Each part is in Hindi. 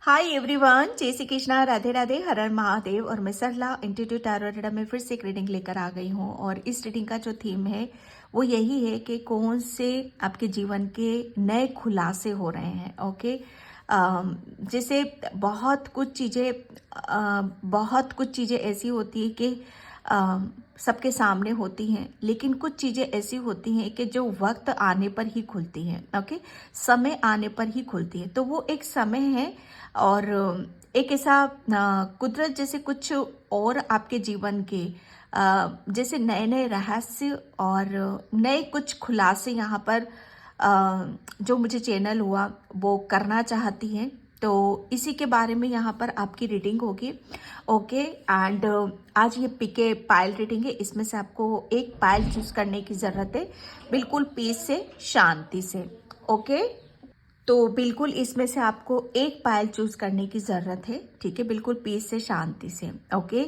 हाय एवरीवन, जय श्री कृष्णा, राधे राधे, हर हर महादेव। और मैं सरला इंस्टीट्यूट टैरो रीडर में फिर से एक रीडिंग लेकर आ गई हूँ। और इस रीडिंग का जो थीम है वो यही है कि कौन से आपके जीवन के नए खुलासे हो रहे हैं। ओके, जैसे बहुत कुछ चीज़ें ऐसी होती है कि सबके सामने होती हैं, लेकिन कुछ चीज़ें ऐसी होती हैं कि जो वक्त आने पर ही खुलती हैं। ओके, समय आने पर ही खुलती है। तो वो एक समय है और एक ऐसा कुदरत जैसे कुछ और आपके जीवन के जैसे नए नए रहस्य और नए कुछ खुलासे यहाँ पर जो मुझे चैनल हुआ वो करना चाहती हैं। तो इसी के बारे में यहाँ पर आपकी रीडिंग होगी। ओके, एंड आज ये पिके पायल रीडिंग है। इसमें से आपको एक पायल चूज करने की ज़रूरत है, बिल्कुल पीस से, शांति से। ओके, तो बिल्कुल इसमें से आपको एक पायल चूज करने की ज़रूरत है। ठीक है, बिल्कुल पीस से, शांति से। Okay,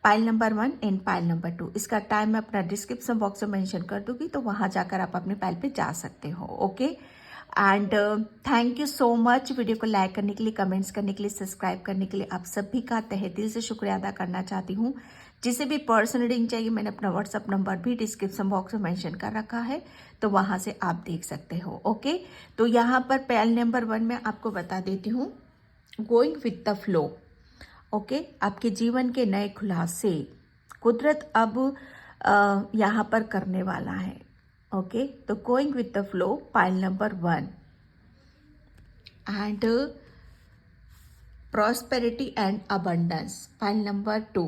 pile number 1 and pile number 2, इसका टाइम मैं अपना डिस्क्रिप्शन बॉक्स में मेंशन कर दूंगी, तो वहां जाकर आप अपने पायल पे जा सकते हो। Okay, and thank you so much video को लाइक करने के लिए, कमेंट्स करने के लिए, सब्सक्राइब करने के लिए। आप सभी का तहे दिल से शुक्रिया अदा करना चाहती हूँ। जिसे भी पर्सनल रीडिंग चाहिए, मैंने अपना व्हाट्सअप नंबर भी डिस्क्रिप्शन बॉक्स में मेंशन कर रखा है, तो वहां से आप देख सकते हो। ओके, तो यहाँ पर पायल नंबर 1 में आपको बता देती हूँ, going with the flow. Okay, आपके जीवन के नए खुलासे कुदरत अब यहाँ पर करने वाला है। ओके, तो going with the flow, pile number 1 and prosperity and abundance, pile number 2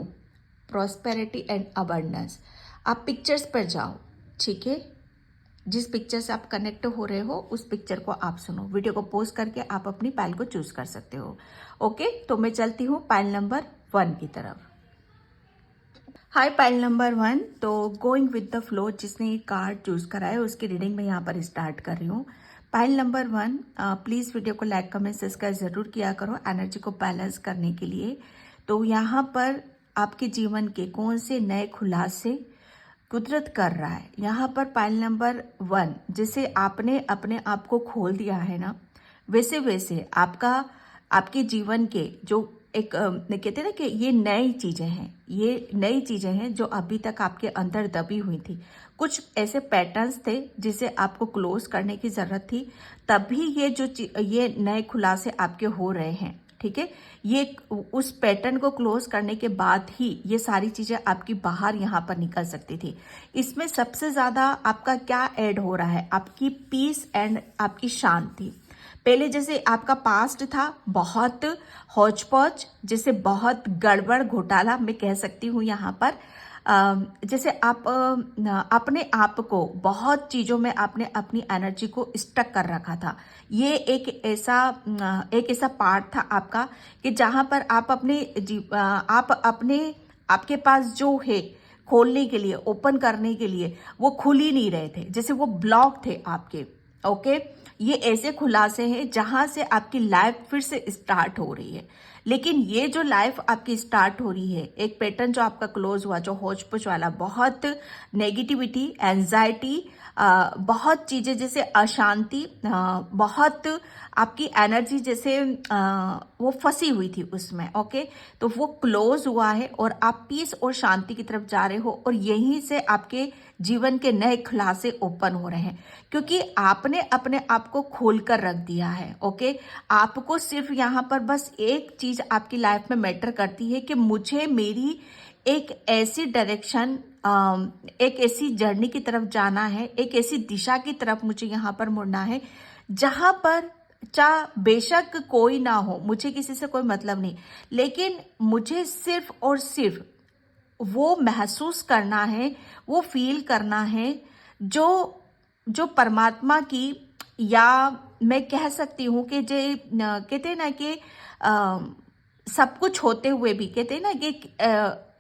prosperity and abundance. आप पिक्चर्स पर जाओ। ठीक है, जिस पिक्चर से आप कनेक्ट हो रहे हो उस पिक्चर को आप सुनो। वीडियो को पॉज करके आप अपनी पाइल को चूज कर सकते हो। ओके, तो मैं चलती हूँ पाइल नंबर 1 की तरफ। हाय पाइल नंबर 1, तो गोइंग विद द फ्लो, जिसने ये कार्ड चूज करा है उसकी रीडिंग में यहाँ पर स्टार्ट कर रही हूँ। पाइल नंबर 1, प्लीज वीडियो को लाइक कमेंट सब्सक्राइब जरूर किया करो एनर्जी को बैलेंस करने के लिए। तो यहाँ पर आपके जीवन के कौन से नए खुलासे कुदरत कर रहा है। यहाँ पर पाइल नंबर 1, जैसे आपने अपने आप को खोल दिया है ना, वैसे वैसे आपके जीवन के जो एक कहते हैं ना कि ये नई चीजें हैं, ये नई चीजें हैं जो अभी तक आपके अंदर दबी हुई थी। कुछ ऐसे पैटर्न्स थे जिसे आपको क्लोज करने की जरूरत थी, तभी ये नए खुलासे आपके हो रहे हैं। ठीक है, ये उस पैटर्न को क्लोज करने के बाद ही ये सारी चीजें आपकी बाहर यहाँ पर निकल सकती थी। इसमें सबसे ज्यादा आपका क्या ऐड हो रहा है, आपकी पीस एंड आपकी शांति। पहले जैसे आपका पास्ट था बहुत हौच पौच, जैसे बहुत गड़बड़ घोटाला मैं कह सकती हूँ यहाँ पर। जैसे आप अपने आप को बहुत चीजों में आपने अपनी एनर्जी को स्टक कर रखा था। ये एक ऐसा पार्ट था आपका कि जहां पर आपके पास जो है खोलने के लिए, ओपन करने के लिए, वो खुल ही नहीं रहे थे, जैसे वो ब्लॉक थे आपके। ओके, ये ऐसे खुलासे हैं जहां से आपकी लाइफ फिर से स्टार्ट हो रही है। लेकिन ये जो लाइफ आपकी स्टार्ट हो रही है, एक पैटर्न जो आपका क्लोज हुआ, जो होच पोच वाला, बहुत नेगेटिविटी, एंजाइटी, बहुत चीजें जैसे अशांति, बहुत आपकी एनर्जी जैसे वो फंसी हुई थी उसमें। ओके, तो वो क्लोज हुआ है और आप पीस और शांति की तरफ जा रहे हो, और यहीं से आपके जीवन के नए खुलासे ओपन हो रहे हैं, क्योंकि आपने अपने आप को खोल कर रख दिया है। ओके, आपको सिर्फ यहाँ पर बस एक चीज आपकी लाइफ में मैटर करती है कि मुझे मेरी एक ऐसी डायरेक्शन, एक ऐसी जर्नी की तरफ जाना है, एक ऐसी दिशा की तरफ मुझे यहाँ पर मुड़ना है जहां पर चाहे बेशक कोई ना हो, मुझे किसी से कोई मतलब नहीं, लेकिन मुझे सिर्फ और सिर्फ वो महसूस करना है, वो फील करना है जो जो परमात्मा की, या मैं कह सकती हूँ कि कहते हैं ना कि सब कुछ होते हुए भी, कहते हैं ना कि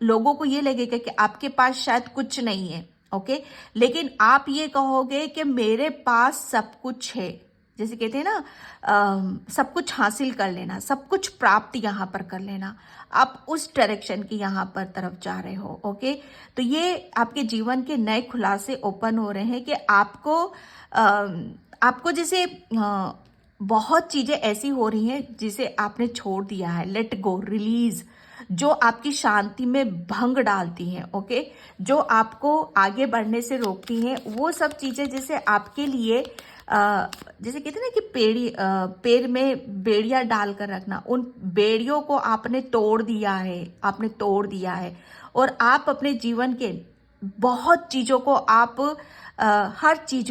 लोगों को ये लगेगा कि आपके पास शायद कुछ नहीं है। ओके, लेकिन आप ये कहोगे कि मेरे पास सब कुछ है। जैसे कहते हैं ना, सब कुछ हासिल कर लेना, सब कुछ प्राप्त यहाँ पर कर लेना, आप उस डायरेक्शन की यहाँ पर तरफ जा रहे हो। ओके, तो ये आपके जीवन के नए खुलासे ओपन हो रहे हैं कि आपको जैसे बहुत चीजें ऐसी हो रही हैं जिसे आपने छोड़ दिया है, लेट गो, रिलीज, जो आपकी शांति में भंग डालती हैं, ओके, जो आपको आगे बढ़ने से रोकती हैं, वो सब चीजें जैसे आपके लिए जैसे कहते हैं ना कि पेड़ में बेड़ियां डालकर रखना, उन बेड़ियों को आपने तोड़ दिया है, आपने तोड़ दिया है। और आप अपने जीवन के बहुत चीजों को आप हर चीज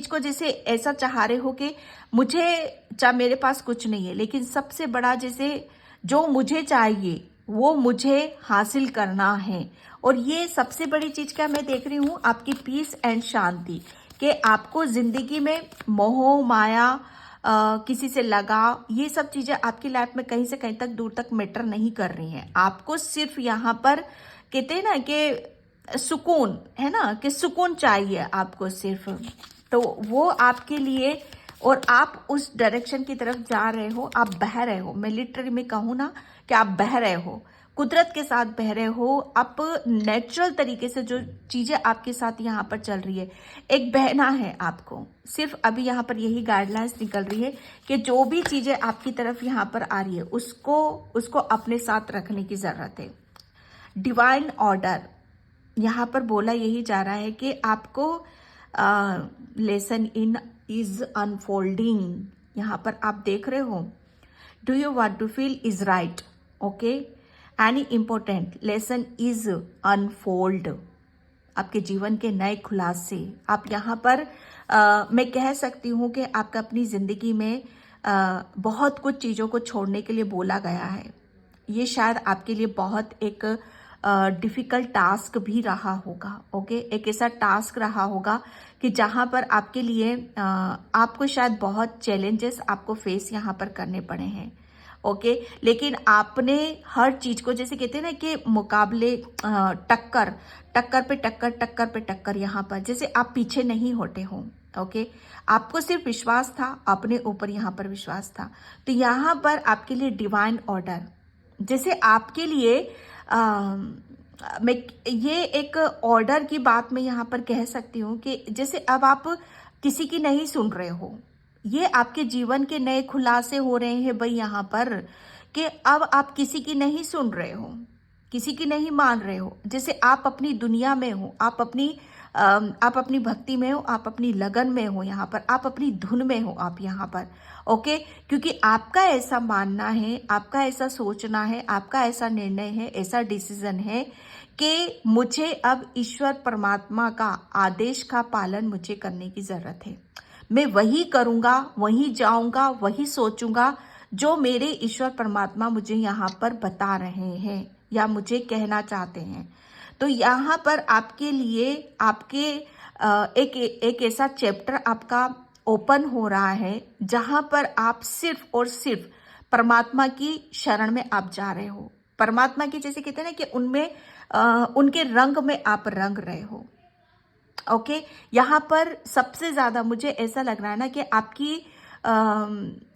को जैसे ऐसा चाह रहे हो कि मुझे मेरे पास कुछ नहीं है, लेकिन सबसे बड़ा जैसे जो मुझे चाहिए वो मुझे हासिल करना है। और ये सबसे बड़ी चीज क्या मैं देख रही हूं, आपकी पीस एंड शांति, कि आपको जिंदगी में मोह माया, किसी से लगाव, ये सब चीजें आपकी लाइफ में कहीं से कहीं तक दूर तक मैटर नहीं कर रही हैं। आपको सिर्फ यहाँ पर कहते हैं ना कि सुकून है ना, कि सुकून चाहिए आपको सिर्फ, तो वो आपके लिए, और आप उस डायरेक्शन की तरफ जा रहे हो, आप बह रहे हो। मैं लिटरली में कहूँ ना कि आप बह रहे हो, कुदरत के साथ बह रहे हो, आप नेचुरल तरीके से जो चीजें आपके साथ यहाँ पर चल रही है, एक बहना है आपको। सिर्फ अभी यहाँ पर यही गाइडलाइंस निकल रही है कि जो भी चीजें आपकी तरफ यहाँ पर आ रही है उसको अपने साथ रखने की जरूरत है। डिवाइन ऑर्डर यहाँ पर बोला यही जा रहा है कि आपको लेसन इन इज अनफोल्डिंग, यहाँ पर आप देख रहे हो, do you want to feel is right, okay, any important lesson is unfold. आपके जीवन के नए खुलासे आप यहाँ पर मैं कह सकती हूँ कि आपका अपनी जिंदगी में बहुत कुछ चीजों को छोड़ने के लिए बोला गया है। ये शायद आपके लिए बहुत एक डिफिकल्ट टास्क भी रहा होगा, ओके, एक ऐसा टास्क रहा होगा कि जहां पर आपके लिए आपको शायद बहुत चैलेंजेस आपको फेस यहाँ पर करने पड़े हैं, ओके, लेकिन आपने हर चीज को जैसे कहते हैं ना कि मुकाबले, टक्कर पे टक्कर, टक्कर पे टक्कर, यहाँ पर जैसे आप पीछे नहीं हटे हो, ओके, आपको सिर्फ विश्वास था, अपने ऊपर यहाँ पर विश्वास था। तो यहाँ पर आपके लिए डिवाइन ऑर्डर, जैसे आपके लिए मैं ये एक ऑर्डर की बात मैं यहाँ पर कह सकती हूँ कि जैसे अब आप किसी की नहीं सुन रहे हो, ये आपके जीवन के नए खुलासे हो रहे हैं भाई यहाँ पर, कि अब आप किसी की नहीं सुन रहे हो, किसी की नहीं मान रहे हो, जैसे आप अपनी दुनिया में हो, आप अपनी भक्ति में हो, आप अपनी लगन में हो, यहाँ पर आप अपनी धुन में हो, आप यहाँ पर, ओके, क्योंकि आपका ऐसा मानना है, आपका ऐसा सोचना है, आपका ऐसा निर्णय है, ऐसा डिसीजन है कि मुझे अब ईश्वर परमात्मा का आदेश का पालन मुझे करने की जरूरत है। मैं वही करूंगा, वही जाऊंगा, वही सोचूंगा जो मेरे ईश्वर परमात्मा मुझे यहाँ पर बता रहे हैं या मुझे कहना चाहते हैं। तो यहाँ पर आपके लिए आपके एक ऐसा चैप्टर आपका ओपन हो रहा है जहां पर आप सिर्फ और सिर्फ परमात्मा की शरण में आप जा रहे हो, परमात्मा की जैसे कहते हैं ना कि उनमें उनके रंग में आप रंग रहे हो, ओके। यहाँ पर सबसे ज्यादा मुझे ऐसा लग रहा है ना कि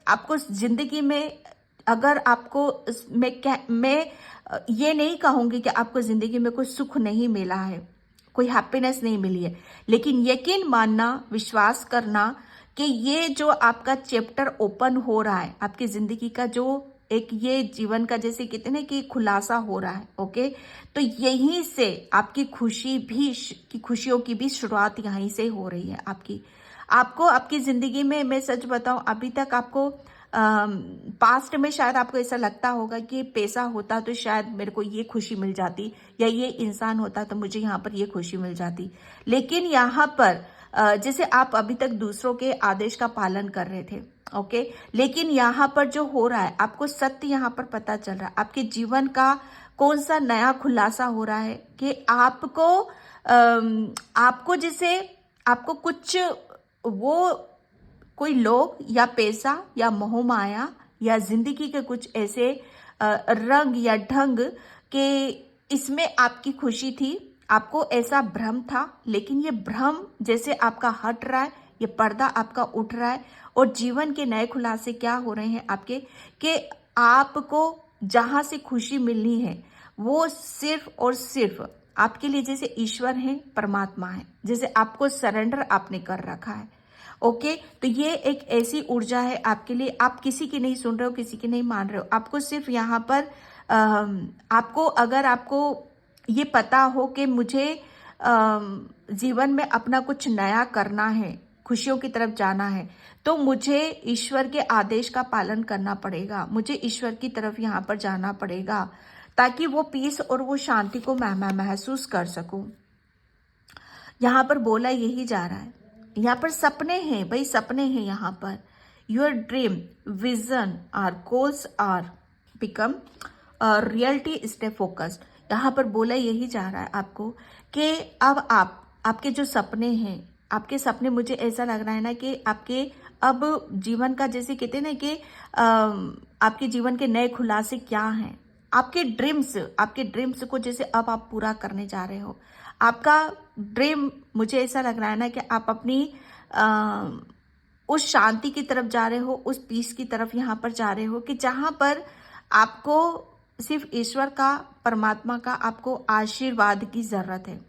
आपको जिंदगी में, अगर आपको, मैं ये नहीं कहूंगी कि आपको जिंदगी में कोई सुख नहीं मिला है, कोई हैप्पीनेस नहीं मिली है, लेकिन यकीन मानना, विश्वास करना कि ये जो आपका चैप्टर ओपन हो रहा है, आपकी जिंदगी का जो एक ये जीवन का जैसे कहते हैं कि खुलासा हो रहा है, ओके, तो यहीं से आपकी खुशियों की भी शुरुआत यहीं से हो रही है। आपको आपकी जिंदगी में, मैं सच बताऊं, अभी तक आपको पास्ट में शायद आपको ऐसा लगता होगा कि पैसा होता तो शायद मेरे को ये खुशी मिल जाती, या ये इंसान होता तो मुझे यहाँ पर ये खुशी मिल जाती, लेकिन यहाँ पर जैसे आप अभी तक दूसरों के आदेश का पालन कर रहे थे, ओके, लेकिन यहाँ पर जो हो रहा है, आपको सत्य यहाँ पर पता चल रहा है, आपके जीवन का कौन सा नया खुलासा हो रहा है कि आपको जैसे आपको कुछ वो कोई लोग या पैसा या मोह माया या जिंदगी के कुछ ऐसे रंग या ढंग के इसमें आपकी खुशी थी, आपको ऐसा भ्रम था, लेकिन ये भ्रम जैसे आपका हट रहा है, ये पर्दा आपका उठ रहा है, और जीवन के नए खुलासे क्या हो रहे हैं आपके, कि आपको जहां से खुशी मिलनी है वो सिर्फ और सिर्फ आपके लिए जैसे ईश्वर है, परमात्मा है, जैसे आपको सरेंडर आपने कर रखा है, ओके, तो ये एक ऐसी ऊर्जा है आपके लिए, आप किसी की नहीं सुन रहे हो, किसी की नहीं मान रहे हो, आपको सिर्फ यहाँ पर आपको, अगर आपको ये पता हो कि मुझे जीवन में अपना कुछ नया करना है, खुशियों की तरफ जाना है, तो मुझे ईश्वर के आदेश का पालन करना पड़ेगा, मुझे ईश्वर की तरफ यहाँ पर जाना पड़ेगा, ताकि वो पीस और वो शांति को मैं महसूस कर सकूं। यहाँ पर बोला यही जा रहा है, यहाँ पर सपने हैं भाई, सपने हैं यहाँ पर। Your dream, vision or goals are become reality, stay focused. यहाँ पर बोला यही जा रहा है आपको कि अब आपके जो सपने हैं, आपके सपने, मुझे ऐसा लग रहा है ना कि आपके अब जीवन का, जैसे कहते हैं ना कि आपके जीवन के नए खुलासे क्या हैं, आपके ड्रीम्स को जैसे अब आप पूरा करने जा रहे हो। आपका ड्रीम, मुझे ऐसा लग रहा है ना कि आप अपनी उस शांति की तरफ जा रहे हो, उस पीस की तरफ यहाँ पर जा रहे हो कि जहाँ पर आपको सिर्फ ईश्वर का, परमात्मा का आपको आशीर्वाद की जरूरत है।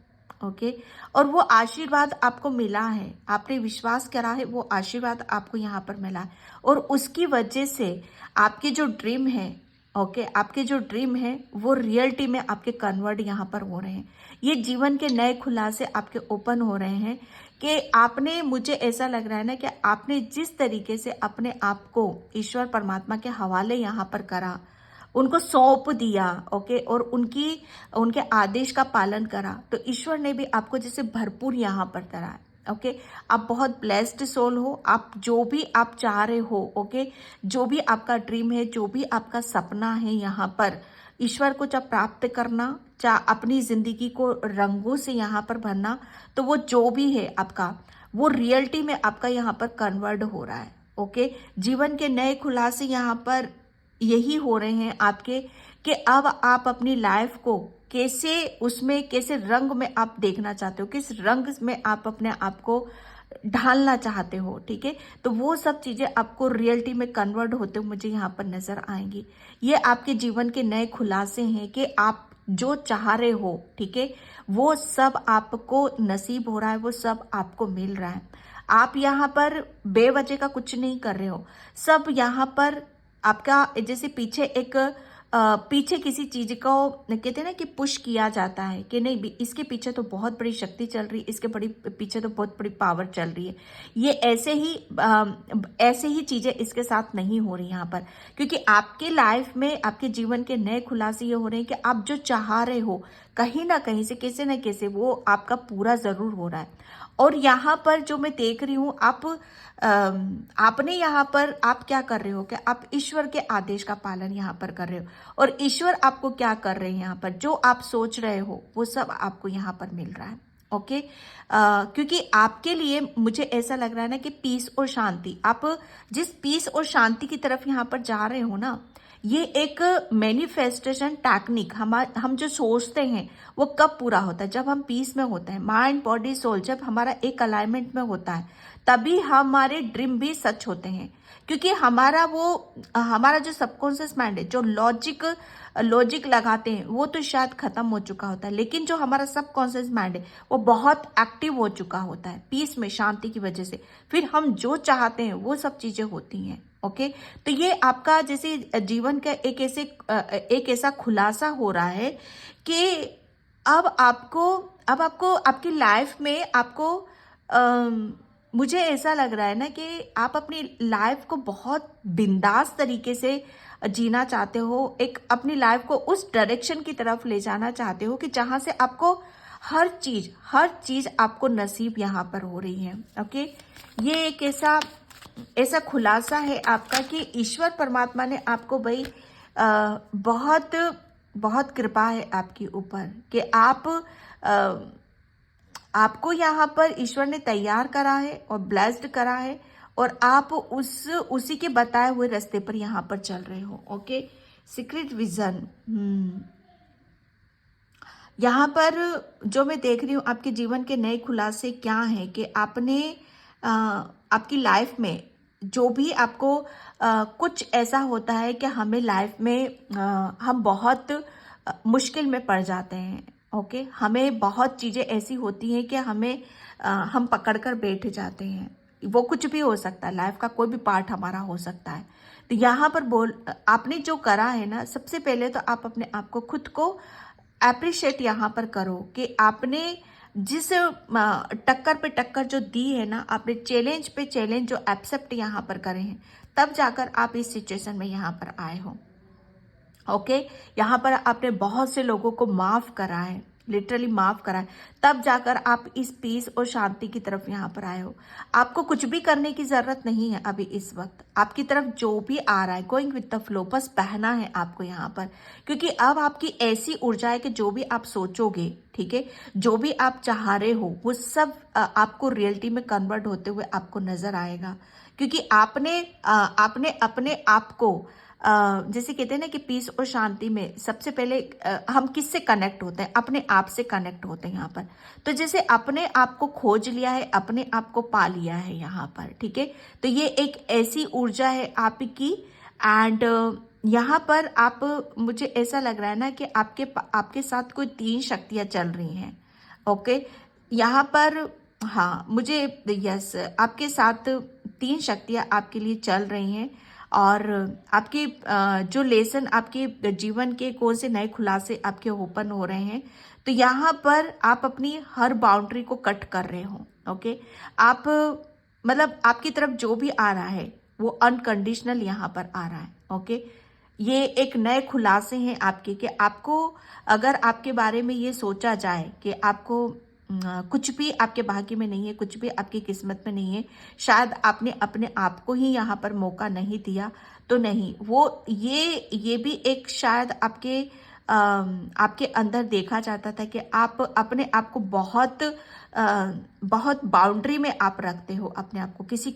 ओके, और वो आशीर्वाद आपको मिला है, आपने विश्वास करा है, वो आशीर्वाद आपको यहाँ पर मिला है, और उसकी वजह से आपके जो ड्रीम है, ओके, आपके जो ड्रीम है वो रियलिटी में आपके कन्वर्ट यहाँ पर हो रहे हैं। ये जीवन के नए खुलासे आपके ओपन हो रहे हैं कि आपने, मुझे ऐसा लग रहा है ना कि आपने जिस तरीके से अपने आप को ईश्वर परमात्मा के हवाले यहाँ पर करा, उनको सौंप दिया, ओके, और उनके आदेश का पालन करा, तो ईश्वर ने भी आपको जैसे भरपूर यहाँ पर करा। ओके, आप बहुत ब्लेस्ड सोल हो, आप जो भी आप चाह रहे हो, ओके, जो भी आपका ड्रीम है, जो भी आपका सपना है, यहाँ पर ईश्वर को जब प्राप्त करना, चाहे अपनी जिंदगी को रंगों से यहाँ पर भरना, तो वो जो भी है आपका, वो रियलिटी में आपका यहाँ पर कन्वर्ट हो रहा है। ओके, जीवन के नए खुलासे यहाँ पर यही हो रहे हैं आपके कि अब आप अपनी लाइफ को कैसे रंग में आप देखना चाहते हो, किस रंग में आप अपने आप को ढालना चाहते हो। ठीक है, तो वो सब चीजें आपको रियलिटी में कन्वर्ट होते हुए मुझे यहाँ पर नजर आएंगी। ये आपके जीवन के नए खुलासे हैं कि आप जो चाह रहे हो, ठीक है, वो सब आपको नसीब हो रहा है, वो सब आपको मिल रहा है। आप यहाँ पर बेवजह का कुछ नहीं कर रहे हो, सब यहाँ पर आपका जैसे पीछे किसी चीज को कहते हैं ना कि पुश किया जाता है कि नहीं, इसके पीछे तो बहुत बड़ी शक्ति चल रही है, इसके पीछे तो बहुत बड़ी पावर चल रही है। ये ऐसे ही चीजें इसके साथ नहीं हो रही यहाँ पर, क्योंकि आपके लाइफ में, आपके जीवन के नए खुलासे ये हो रहे हैं कि आप जो चाह रहे हो कहीं ना कहीं से, कैसे ना कैसे वो आपका पूरा जरूर हो रहा है। और यहाँ पर जो मैं देख रही हूँ, आपने यहाँ पर आप क्या कर रहे हो कि आप ईश्वर के आदेश का पालन यहाँ पर कर रहे हो, और ईश्वर आपको क्या कर रहे हैं यहाँ पर, जो आप सोच रहे हो वो सब आपको यहाँ पर मिल रहा है। ओके, क्योंकि आपके लिए मुझे ऐसा लग रहा है ना कि पीस और शांति, आप जिस पीस और शांति की तरफ यहाँ पर जा रहे हो ना, ये एक मैनिफेस्टेशन टेक्निक, हम जो सोचते हैं वो कब पूरा होता है, जब हम पीस में होते हैं, माइंड बॉडी सोल जब हमारा एक अलाइनमेंट में होता है, तभी हमारे ड्रीम भी सच होते हैं। क्योंकि हमारा जो सबकॉन्शियस माइंड है, जो लॉजिक लगाते हैं, वो तो शायद खत्म हो चुका होता है, लेकिन जो हमारा सबकॉन्शियस माइंड है वो बहुत एक्टिव हो चुका होता है पीस में, शांति की वजह से। फिर हम जो चाहते हैं वो सब चीजें होती हैं। ओके, तो ये आपका जैसे जीवन का एक ऐसा खुलासा हो रहा है कि अब आपको आपकी लाइफ में मुझे ऐसा लग रहा है ना कि आप अपनी लाइफ को बहुत बिंदास तरीके से जीना चाहते हो, एक अपनी लाइफ को उस डायरेक्शन की तरफ ले जाना चाहते हो कि जहां से आपको हर चीज आपको नसीब यहाँ पर हो रही है। ओके, ये एक ऐसा खुलासा है आपका कि ईश्वर परमात्मा ने आपको भाई बहुत बहुत कृपा है आपके ऊपर कि आपको यहाँ पर ईश्वर ने तैयार करा है और ब्लेस्ड करा है, और आप उसी के बताए हुए रास्ते पर यहाँ पर चल रहे हो। ओके, सीक्रेट विजन, यहाँ पर जो मैं देख रही हूँ, आपके जीवन के नए खुलासे क्या हैं कि आपने आपकी लाइफ में जो भी आपको कुछ ऐसा होता है कि हमें लाइफ में हम बहुत मुश्किल में पड़ जाते हैं। ओके, हमें बहुत चीज़ें ऐसी होती हैं कि हम पकड़ कर बैठ जाते हैं। वो कुछ भी हो सकता है, लाइफ का कोई भी पार्ट हमारा हो सकता है। तो यहाँ पर आपने जो करा है ना, सबसे पहले तो आप अपने आप को, खुद को अप्रिशिएट यहाँ पर करो कि आपने जिस टक्कर पे टक्कर जो दी है ना, आपने चैलेंज पे चैलेंज जो एक्सेप्ट यहाँ पर करे हैं, तब जाकर आप इस सिचुएशन में यहाँ पर आए हो। ओके, यहाँ पर आपने बहुत से लोगों को माफ करा है, लिटरली माफ करा है, तब जाकर आप इस पीस और शांति की तरफ यहाँ पर आए हो। आपको कुछ भी करने की जरूरत नहीं है अभी इस वक्त, आपकी तरफ जो भी आ रहा है गोइंग विद द फ्लो, बस बहना है आपको यहाँ पर, क्योंकि अब आपकी ऐसी ऊर्जा है कि जो भी आप सोचोगे, ठीक है, जो भी आप चाह रहे हो, वो सब आपको रियलिटी में कन्वर्ट होते हुए आपको नजर आएगा। क्योंकि आपने अपने आप को जैसे कहते हैं ना कि पीस और शांति में सबसे पहले हम किससे कनेक्ट होते हैं, अपने आप से कनेक्ट होते हैं यहाँ पर। तो जैसे अपने आप को खोज लिया है, अपने आप को पा लिया है यहाँ पर, ठीक है। तो ये एक ऐसी ऊर्जा है आपकी, एंड यहाँ पर आप, मुझे ऐसा लग रहा है ना कि आपके साथ कोई 3 शक्तियां चल रही हैं। ओके, यहाँ पर हाँ, मुझे यस, आपके साथ 3 शक्तियां आपके लिए चल रही हैं, और आपके जो लेसन, आपके जीवन के कौन से नए खुलासे आपके ओपन हो रहे हैं। तो यहाँ पर आप अपनी हर बाउंड्री को कट कर रहे हो। ओके, आप मतलब आपकी तरफ जो भी आ रहा है वो अनकंडीशनल यहाँ पर आ रहा है। ओके, ये एक नए खुलासे हैं आपके, कि आपको, अगर आपके बारे में ये सोचा जाए कि आपको कुछ भी आपके भाग्य में नहीं है, कुछ भी आपकी किस्मत में नहीं है, शायद आपने अपने आप को ही यहाँ पर मौका नहीं दिया, तो नहीं, वो ये भी एक शायद आपके अंदर देखा जाता था कि आप अपने आप को बहुत बाउंड्री में आप रखते हो अपने आप को। किसी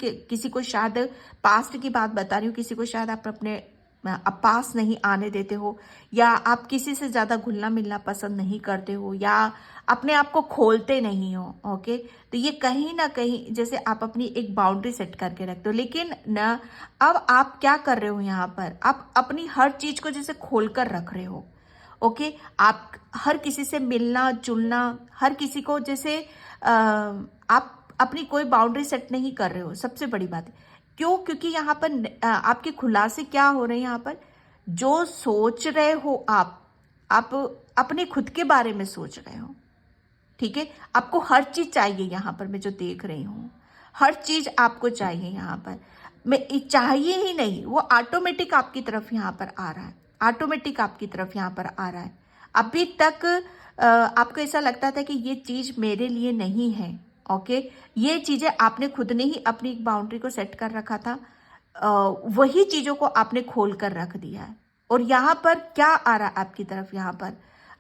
को शायद, पास्ट की बात बता रही हूँ, किसी को शायद आप अपने पास नहीं आने देते हो, या आप किसी से ज्यादा घुलना मिलना पसंद नहीं करते हो, या अपने आप को खोलते नहीं हो। ओके, तो ये कहीं ना कहीं जैसे आप अपनी एक बाउंड्री सेट करके रखते हो, लेकिन न, अब आप क्या कर रहे हो यहाँ पर, आप अपनी हर चीज को जैसे खोल कर रख रहे हो। ओके, आप हर किसी से मिलना जुलना, हर किसी को जैसे आप अपनी कोई बाउंड्री सेट नहीं कर रहे हो, सबसे बड़ी बात है। क्यों? क्योंकि यहाँ पर आपके खुलासे क्या हो रहे हैं, यहाँ पर जो सोच रहे हो आप अपने खुद के बारे में सोच रहे हो, ठीक है। आपको हर चीज चाहिए यहाँ पर, मैं जो देख रही हूँ, हर चीज आपको चाहिए यहाँ पर, मैं चाहिए ही नहीं, वो ऑटोमेटिक आपकी तरफ यहाँ पर आ रहा है, ऑटोमेटिक आपकी तरफ यहाँ पर आ रहा है। अभी तक आपको ऐसा लगता था कि ये चीज मेरे लिए नहीं है। ओके, ये चीजें आपने खुद ने ही अपनी एक बाउंड्री को सेट कर रखा था, वही चीजों को आपने खोल कर रख दिया है। और यहाँ पर क्या आ रहा है आपकी तरफ, यहाँ पर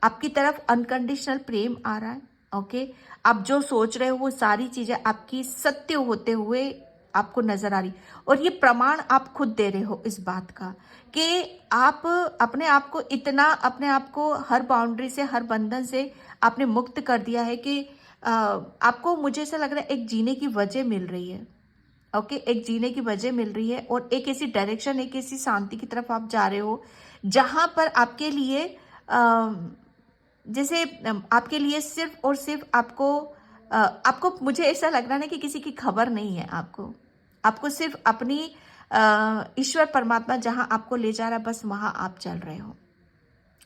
आपकी तरफ अनकंडीशनल प्रेम आ रहा है। ओके, आप जो सोच रहे हो वो सारी चीजें आपकी सत्य होते हुए आपको नजर आ रही, और ये प्रमाण आप खुद दे रहे हो इस बात का कि आप अपने आप को इतना, अपने आप को हर बाउंड्री से, हर बंधन से आपने मुक्त कर दिया है कि आपको, मुझे ऐसा लग रहा है, एक जीने की वजह मिल रही है। ओके, एक जीने की वजह मिल रही है, और एक ऐसी डायरेक्शन, एक ऐसी शांति की तरफ आप जा रहे हो जहां पर आपके लिए जैसे आपके लिए सिर्फ और सिर्फ आपको मुझे ऐसा लग रहा है ना कि किसी की खबर नहीं है आपको सिर्फ अपनी ईश्वर परमात्मा जहां आपको ले जा रहा है, बस वहां आप चल रहे हो।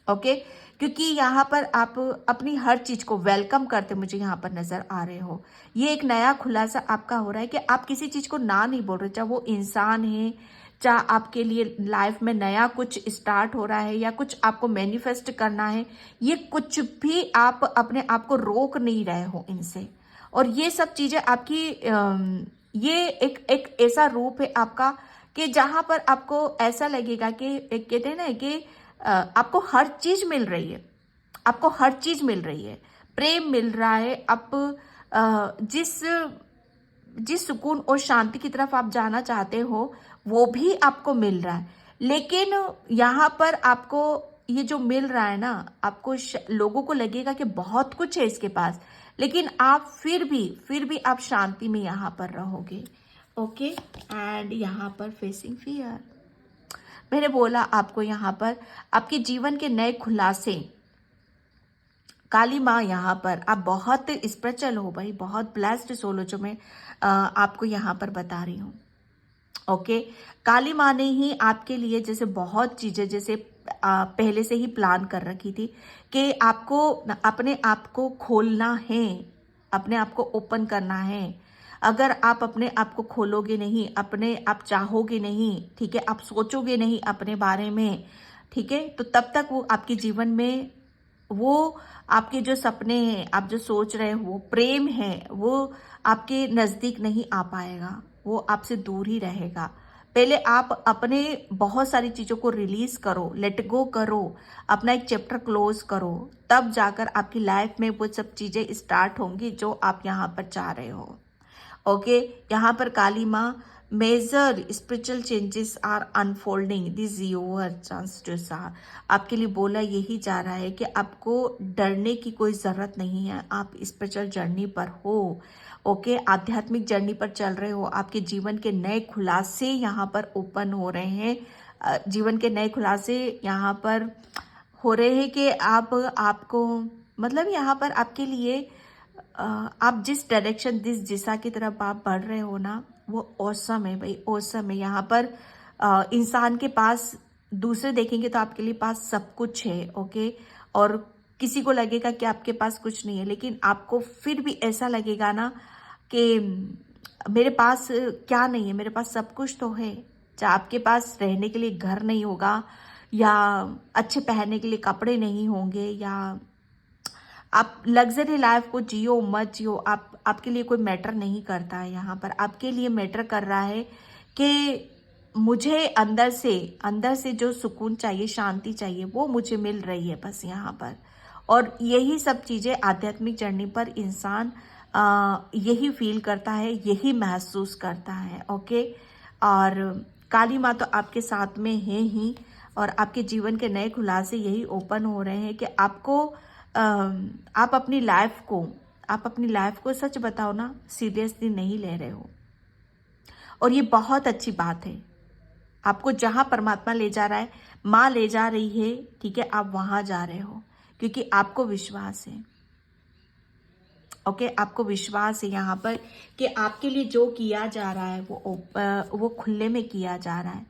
ओके, क्योंकि यहाँ पर आप अपनी हर चीज को वेलकम करते मुझे यहाँ पर नजर आ रहे हो। ये एक नया खुलासा आपका हो रहा है कि आप किसी चीज को ना नहीं बोल रहे, चाहे वो इंसान है, चाहे आपके लिए लाइफ में नया कुछ स्टार्ट हो रहा है, या कुछ आपको मैनिफेस्ट करना है, ये कुछ भी आप अपने आप को रोक नहीं रहे हो इनसे। और ये सब चीजें आपकी ये एक ऐसा रूप है आपका कि जहां पर आपको ऐसा लगेगा कि कहते हैं ना कि आपको हर चीज मिल रही है, आपको हर चीज मिल रही है, प्रेम मिल रहा है, आप जिस सुकून और शांति की तरफ आप जाना चाहते हो वो भी आपको मिल रहा है। लेकिन यहाँ पर आपको ये जो मिल रहा है ना, आपको लोगों को लगेगा कि बहुत कुछ है इसके पास, लेकिन आप फिर भी आप शांति में यहाँ पर रहोगे। ओके, एंड यहाँ पर फेसिंग फियर, मैंने बोला आपको यहाँ पर आपके जीवन के नए खुलासे काली माँ यहाँ पर, आप बहुत स्पिरिचुअल हो भाई, बहुत ब्लेस्ड सोल हो, जो मैं आपको यहाँ पर बता रही हूँ। ओके, काली माँ ने ही आपके लिए जैसे बहुत चीजें जैसे पहले से ही प्लान कर रखी थी कि आपको अपने आप को खोलना है, अपने आप को ओपन करना है। अगर आप अपने आप को खोलोगे नहीं, अपने आप चाहोगे नहीं, ठीक है, आप सोचोगे नहीं अपने बारे में, ठीक है, तो तब तक वो आपके जीवन में वो आपके जो सपने हैं, आप जो सोच रहे हो, वो प्रेम है, वो आपके नजदीक नहीं आ पाएगा, वो आपसे दूर ही रहेगा। पहले आप अपने बहुत सारी चीजों को रिलीज करो, लेट गो करो, अपना एक चैप्टर क्लोज करो, तब जाकर आपकी लाइफ में वो सब चीजें स्टार्ट होंगी जो आप यहाँ पर चाह रहे हो। ओके, यहाँ पर काली माँ, major spiritual changes are unfolding this your chance to star, आपके लिए बोला यही जा रहा है कि आपको डरने की कोई जरूरत नहीं है, आप स्पिरिचुअल जर्नी पर हो। ओके, आध्यात्मिक जर्नी पर चल रहे हो, आपके जीवन के नए खुलासे यहाँ पर ओपन हो रहे हैं, जीवन के नए खुलासे यहाँ पर हो रहे हैं कि आप आपको मतलब यहाँ पर आपके लिए आप जिस डायरेक्शन, जिस दिशा की तरफ आप बढ़ रहे हो ना, वो औसम है भाई, औसम है। यहाँ पर इंसान के पास, दूसरे देखेंगे तो आपके लिए पास सब कुछ है। ओके, और किसी को लगेगा कि आपके पास कुछ नहीं है, लेकिन आपको फिर भी ऐसा लगेगा ना कि मेरे पास क्या नहीं है, मेरे पास सब कुछ तो है। चाहे आपके पास रहने के लिए घर नहीं होगा, या अच्छे पहनने के लिए कपड़े नहीं होंगे, या आप लग्जरी लाइफ को जियो मत जियो, आप आपके लिए कोई मैटर नहीं करता है। यहाँ पर आपके लिए मैटर कर रहा है कि मुझे अंदर से जो सुकून चाहिए, शांति चाहिए, वो मुझे मिल रही है बस यहाँ पर। और यही सब चीजें आध्यात्मिक जर्नी पर इंसान यही फील करता है, यही महसूस करता है। ओके, और काली माँ तो आपके साथ में है ही, और आपके जीवन के नए खुलासे यही ओपन हो रहे हैं कि आपको आप अपनी लाइफ को सच बताओ ना, सीरियसली नहीं ले रहे हो। और ये बहुत अच्छी बात है, आपको जहां परमात्मा ले जा रहा है, माँ ले जा रही है, ठीक है, आप वहां जा रहे हो, क्योंकि आपको विश्वास है। ओके, आपको विश्वास है यहाँ पर कि आपके लिए जो किया जा रहा है वो खुले में किया जा रहा है।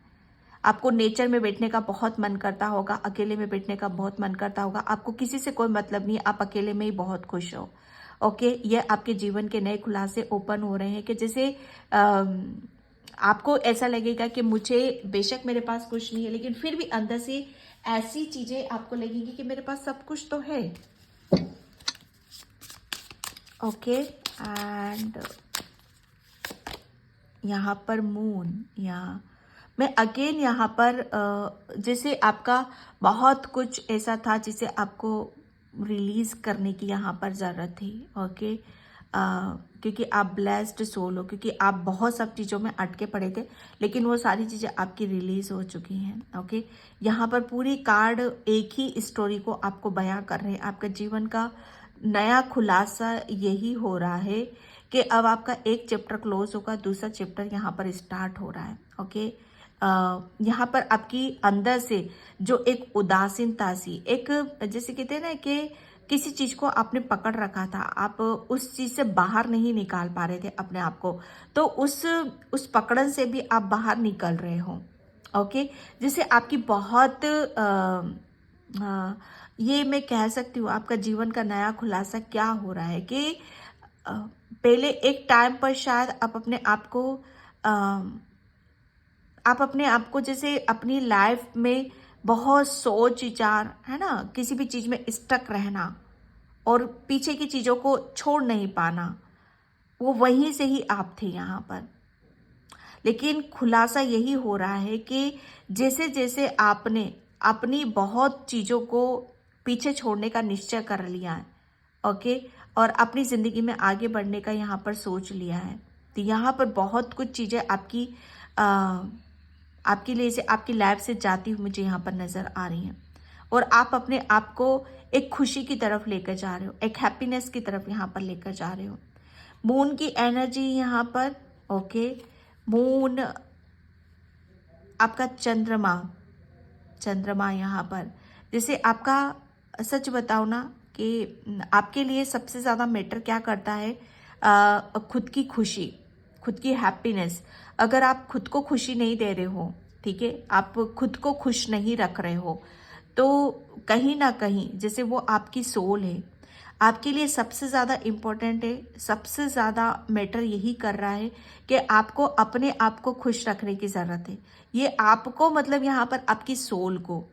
आपको नेचर में बैठने का बहुत मन करता होगा, अकेले में बैठने का बहुत मन करता होगा, आपको किसी से कोई मतलब नहीं, आप अकेले में ही बहुत खुश हो। ओके, ये आपके जीवन के नए खुलासे ओपन हो रहे हैं कि जैसे आपको ऐसा लगेगा कि मुझे बेशक मेरे पास कुछ नहीं है, लेकिन फिर भी अंदर से ऐसी चीजें आपको लगेंगी कि मेरे पास सब कुछ तो है। ओके, एंड यहाँ पर मून, यहाँ मैं अगेन यहाँ पर जैसे आपका बहुत कुछ ऐसा था जिसे आपको रिलीज करने की यहाँ पर ज़रूरत थी। ओके, क्योंकि आप ब्लेस्ड सोल हो, क्योंकि आप बहुत सब चीज़ों में अटके पड़े थे, लेकिन वो सारी चीज़ें आपकी रिलीज हो चुकी हैं। ओके, यहाँ पर पूरी कार्ड एक ही स्टोरी को आपको बयां कर रहे हैं। आपका जीवन का नया खुलासा यही हो रहा है कि अब आपका एक चैप्टर क्लोज होगा, दूसरा चैप्टर यहाँ पर स्टार्ट हो रहा है। ओके, यहाँ पर आपकी अंदर से जो एक उदासीनता सी, एक जैसे कहते हैं ना कि किसी चीज को आपने पकड़ रखा था, आप उस चीज से बाहर नहीं निकाल पा रहे थे अपने आप को, तो उस पकड़न से भी आप बाहर निकल रहे हो। ओके, जैसे आपकी बहुत ये मैं कह सकती हूँ, आपका जीवन का नया खुलासा क्या हो रहा है कि पहले एक टाइम पर शायद आप अपने आप को जैसे अपनी लाइफ में बहुत सोच विचार है ना, किसी भी चीज में स्टक रहना और पीछे की चीजों को छोड़ नहीं पाना, वो वहीं से ही आप थे यहाँ पर। लेकिन खुलासा यही हो रहा है कि जैसे जैसे आपने अपनी बहुत चीजों को पीछे छोड़ने का निश्चय कर लिया है, ओके, और अपनी जिंदगी में आगे बढ़ने का यहाँ पर सोच लिया है, तो यहाँ पर बहुत कुछ चीजें आपके लिए से आपकी लाइफ से जाती हुई मुझे यहाँ पर नजर आ रही हैं, और आप अपने आप को एक खुशी की तरफ लेकर जा रहे हो, एक हैप्पीनेस की तरफ यहाँ पर लेकर जा रहे हो। मून की एनर्जी यहाँ पर, ओके, मून आपका चंद्रमा यहाँ पर, जैसे आपका सच बताओ ना कि आपके लिए सबसे ज़्यादा मैटर क्या करता है, खुद की खुशी, खुद की हैप्पीनेस। अगर आप खुद को खुशी नहीं दे रहे हो, ठीक है, आप खुद को खुश नहीं रख रहे हो, तो कहीं ना कहीं जैसे वो आपकी सोल है, आपके लिए सबसे ज़्यादा इम्पोर्टेंट है, सबसे ज़्यादा मैटर यही कर रहा है कि आपको अपने आप को खुश रखने की ज़रूरत है। ये आपको मतलब यहाँ पर आपकी सोल को,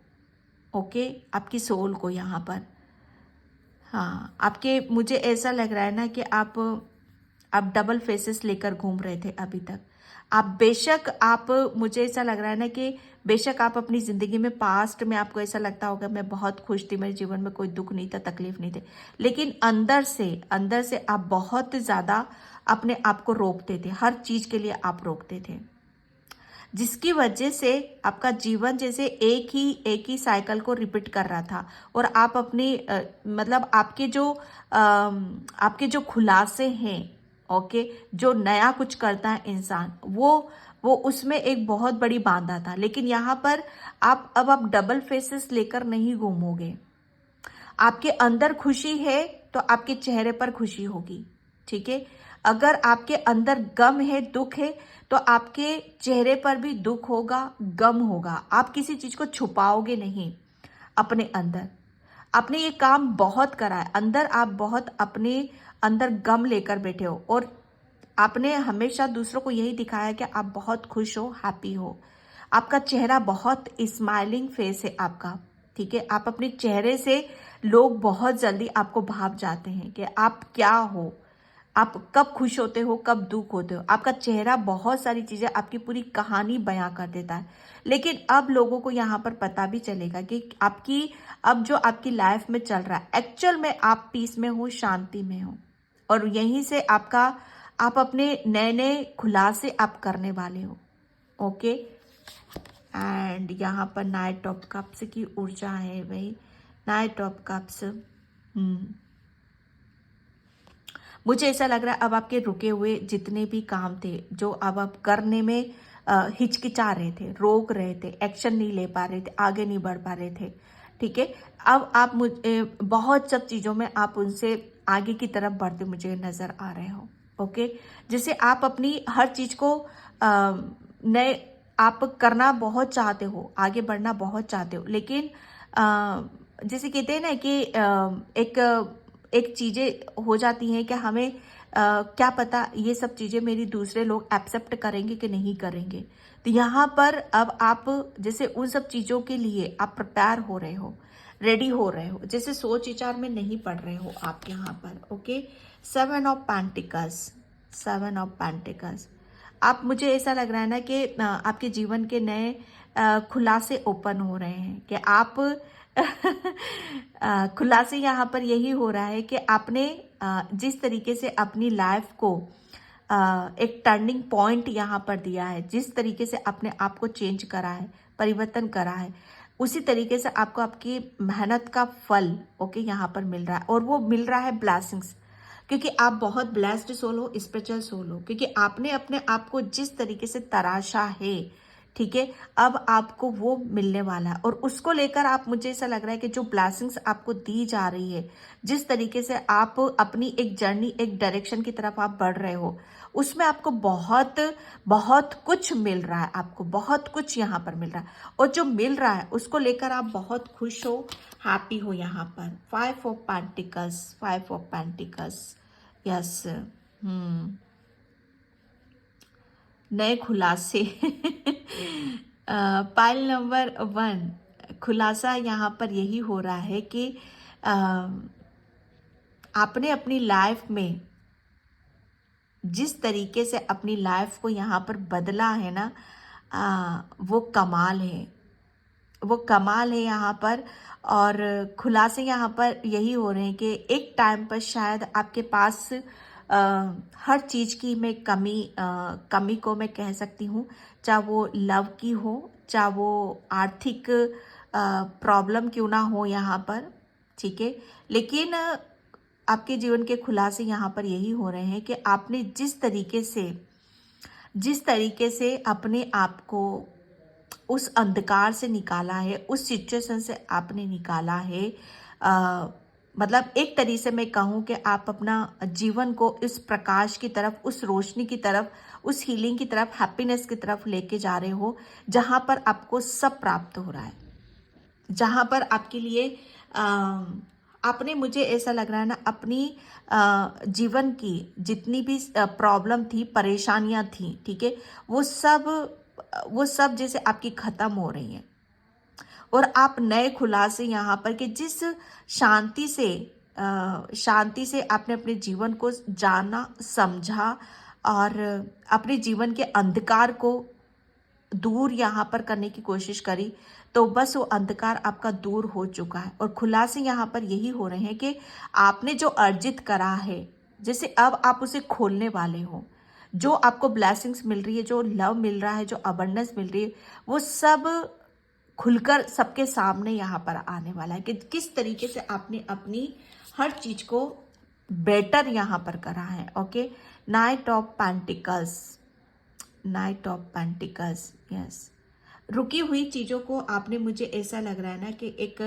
ओके, आपकी सोल को यहाँ पर, हाँ, आपके, मुझे ऐसा लग रहा है ना कि आप डबल फेसेस लेकर घूम रहे थे अभी तक। आप बेशक, आप, मुझे ऐसा लग रहा है ना कि बेशक आप अपनी ज़िंदगी में, पास्ट में आपको ऐसा लगता होगा मैं बहुत खुश थी, मेरे जीवन में कोई दुख नहीं था, तकलीफ नहीं थी, लेकिन अंदर से आप बहुत ज़्यादा अपने आप को रोकते थे, हर चीज़ के लिए आप रोकते थे, जिसकी वजह से आपका जीवन जैसे एक ही साइकिल को रिपीट कर रहा था। और आप अपनी मतलब आपके जो खुलासे हैं, ओके, जो नया कुछ करता है इंसान, वो उसमें एक बहुत बड़ी बाधा था। लेकिन यहाँ पर आप डबल फेसेस लेकर नहीं घूमोगे। आपके अंदर खुशी है तो आपके चेहरे पर खुशी होगी, ठीक है। अगर आपके अंदर गम है, दुख है, तो आपके चेहरे पर भी दुख होगा, गम होगा। आप किसी चीज को छुपाओगे नहीं अपने अंदर। आपने ये काम बहुत करा है, अंदर आप बहुत अपने अंदर गम लेकर बैठे हो, और आपने हमेशा दूसरों को यही दिखाया कि आप बहुत खुश हो, हैप्पी हो। आपका चेहरा बहुत स्माइलिंग फेस है आपका, ठीक है। आप अपने चेहरे से लोग बहुत जल्दी आपको भाप जाते हैं कि आप क्या हो, आप कब खुश होते हो, कब दुख होते हो। आपका चेहरा बहुत सारी चीजें, आपकी पूरी कहानी बयां कर देता है। लेकिन अब लोगों को यहाँ पर पता भी चलेगा कि अब जो आपकी लाइफ में चल रहा है, एक्चुअल में आप पीस में हो, शांति में हो, और यहीं से आप अपने नए नए खुलासे आप करने वाले हो, ओके। एंड यहाँ पर नाइट ऑफ कप्स की ऊर्जा है भाई, नाइट ऑफ कप्स। मुझे ऐसा लग रहा है अब आपके रुके हुए जितने भी काम थे, जो अब आप करने में हिचकिचा रहे थे, रोक रहे थे, एक्शन नहीं ले पा रहे थे, आगे नहीं बढ़ पा रहे थे, ठीक है, अब आप मुझे बहुत सब चीज़ों में आप उनसे आगे की तरफ बढ़ते मुझे नज़र आ रहे हो, ओके। जैसे आप अपनी हर चीज़ को नए आप करना बहुत चाहते हो, आगे बढ़ना बहुत चाहते हो, लेकिन जैसे कहते हैं ना कि एक चीज़ें हो जाती हैं कि हमें क्या पता ये सब चीज़ें मेरी दूसरे लोग एक्सेप्ट करेंगे कि नहीं करेंगे। तो यहाँ पर अब आप जैसे उन सब चीज़ों के लिए आप प्रिपेयर हो रहे हो, रेडी हो रहे हो, जैसे सोच विचार में नहीं पड़ रहे हो आप यहाँ पर, okay. 7 of pentacles, 7 of pentacles. आप, मुझे ऐसा लग रहा है ना कि आपके जीवन के नए खुलासे ओपन हो रहे हैं कि आप खुलासे यहाँ पर यही हो रहा है कि आपने जिस तरीके से अपनी लाइफ को एक टर्निंग पॉइंट यहाँ पर दिया है, जिस तरीके से अपने आप को चेंज करा है, परिवर्तन करा है, उसी तरीके से आपको आपकी मेहनत का फल, ओके, यहाँ पर मिल रहा है। और वो मिल रहा है ब्लेसिंग्स, क्योंकि आप बहुत ब्लेस्ड सोल हो, स्पिरिचुअल सोल हो, क्योंकि आपने अपने आप को जिस तरीके से तराशा है, ठीक है, अब आपको वो मिलने वाला है। और उसको लेकर आप, मुझे ऐसा लग रहा है कि जो ब्लेसिंग्स आपको दी जा रही है, जिस तरीके से आप अपनी एक जर्नी, एक डायरेक्शन की तरफ आप बढ़ रहे हो, उसमें आपको बहुत बहुत कुछ मिल रहा है, आपको बहुत कुछ यहाँ पर मिल रहा है। और जो मिल रहा है उसको लेकर आप बहुत खुश हो, हैप्पी हो यहाँ पर। 5 of pentacles, 5 of pentacles, yes. नए खुलासे। पाइल नंबर 1, खुलासा यहाँ पर यही हो रहा है कि आपने अपनी लाइफ में जिस तरीके से अपनी लाइफ को यहाँ पर बदला है ना, वो कमाल है, वो कमाल है यहाँ पर। और खुलासे यहाँ पर यही हो रहे हैं कि एक टाइम पर शायद आपके पास हर चीज़ की मैं कमी को मैं कह सकती हूँ, चाहे वो लव की हो, चाहे वो आर्थिक प्रॉब्लम क्यों ना हो यहाँ पर, ठीक है। लेकिन आपके जीवन के खुलासे यहाँ पर यही हो रहे हैं कि आपने जिस तरीके से अपने आप को उस अंधकार से निकाला है, उस सिचुएशन से आपने निकाला है, मतलब एक तरीके से मैं कहूँ कि आप अपना जीवन को इस प्रकाश की तरफ, उस रोशनी की तरफ, उस हीलिंग की तरफ, हैप्पीनेस की तरफ लेके जा रहे हो, जहाँ पर आपको सब प्राप्त हो रहा है, जहाँ पर आपके लिए आपने, मुझे ऐसा लग रहा है ना, अपनी जीवन की जितनी भी प्रॉब्लम थी, परेशानियाँ थी, ठीक है, वो सब जैसे आपकी ख़त्म हो रही हैं, और आप नए खुलासे यहाँ पर कि जिस शांति से आपने अपने जीवन को जाना, समझा, और अपने जीवन के अंधकार को दूर यहाँ पर करने की कोशिश करी, तो बस वो अंधकार आपका दूर हो चुका है। और खुलासे यहाँ पर यही हो रहे हैं कि आपने जो अर्जित करा है, जैसे अब आप उसे खोलने वाले हो, जो आपको ब्लेसिंग्स मिल रही है, जो लव मिल रहा है, जो अबंडेंस मिल रही है, वो सब खुलकर सबके सामने यहाँ पर आने वाला है कि किस तरीके से आपने अपनी हर चीज को बेटर यहाँ पर करा है। Okay, night of pentacles, night of pentacles, yes. रुकी हुई चीजों को आपने, मुझे ऐसा लग रहा है ना कि एक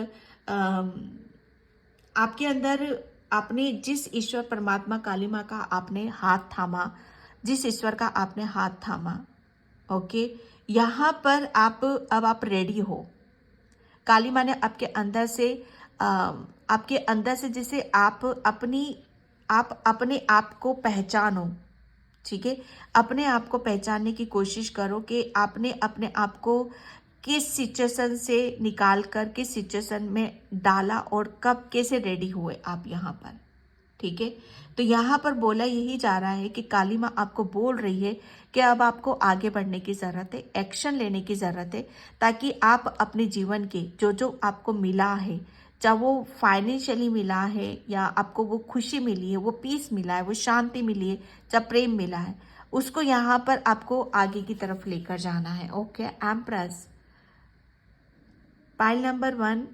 आपके अंदर आपने जिस ईश्वर परमात्मा काली माँ का आपने हाथ थामा, जिस ईश्वर का आपने हाथ थामा, ओके, यहाँ पर अब आप रेडी हो। काली माँ ने आपके अंदर से जैसे आप अपने आप को पहचानो, ठीक है, अपने आप को पहचानने की कोशिश करो कि आपने अपने आप को किस सिचुएशन से निकाल कर किस सिचुएशन में डाला और कब कैसे रेडी हुए आप यहाँ पर, ठीक है। तो यहाँ पर बोला यही जा रहा है कि काली माँ आपको बोल रही है कि अब आपको आगे बढ़ने की ज़रूरत है, एक्शन लेने की ज़रूरत है, ताकि आप अपने जीवन के जो जो आपको मिला है, चाहे वो फाइनेंशियली मिला है, या आपको वो खुशी मिली है, वो पीस मिला है, वो शांति मिली है, चाहे प्रेम मिला है, उसको यहाँ पर आपको आगे की तरफ लेकर जाना है। ओके, एम्प्रेस, पाइल नंबर 1,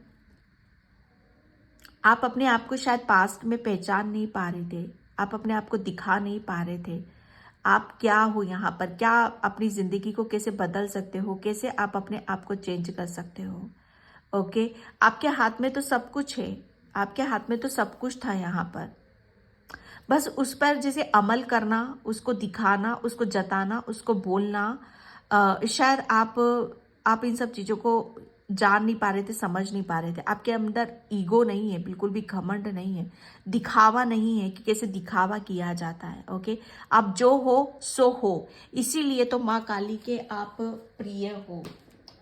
आप अपने आप को शायद पास्ट में पहचान नहीं पा रहे थे, आप अपने आप को दिखा नहीं पा रहे थे, आप क्या हो यहाँ पर, क्या अपनी ज़िंदगी को कैसे बदल सकते हो, कैसे आप अपने आप को चेंज कर सकते हो। ओके, आपके हाथ में तो सब कुछ है, आपके हाथ में तो सब कुछ था यहाँ पर, बस उस पर जैसे अमल करना, उसको दिखाना, उसको जताना, उसको बोलना। शायद आप इन सब चीज़ों को जान नहीं पा रहे थे, समझ नहीं पा रहे थे। आपके अंदर ईगो नहीं है, बिल्कुल भी घमंड नहीं है, दिखावा नहीं है कि कैसे दिखावा किया जाता है। ओके, आप जो हो सो हो, इसीलिए तो माँ काली के आप प्रिय हो।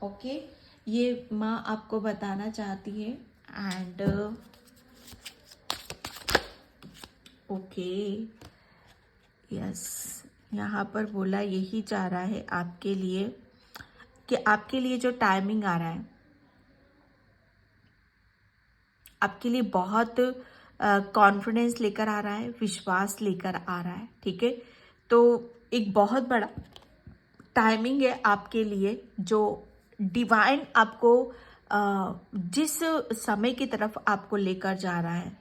ओके, ये माँ आपको बताना चाहती है। एंड ओके, यस, यहाँ पर बोला यही जा रहा है आपके लिए कि आपके लिए जो टाइमिंग आ रहा है, आपके लिए बहुत कॉन्फिडेंस लेकर आ रहा है, विश्वास लेकर आ रहा है, ठीक है। तो एक बहुत बड़ा टाइमिंग है आपके लिए, जो डिवाइन आपको जिस समय की तरफ आपको लेकर जा रहा है,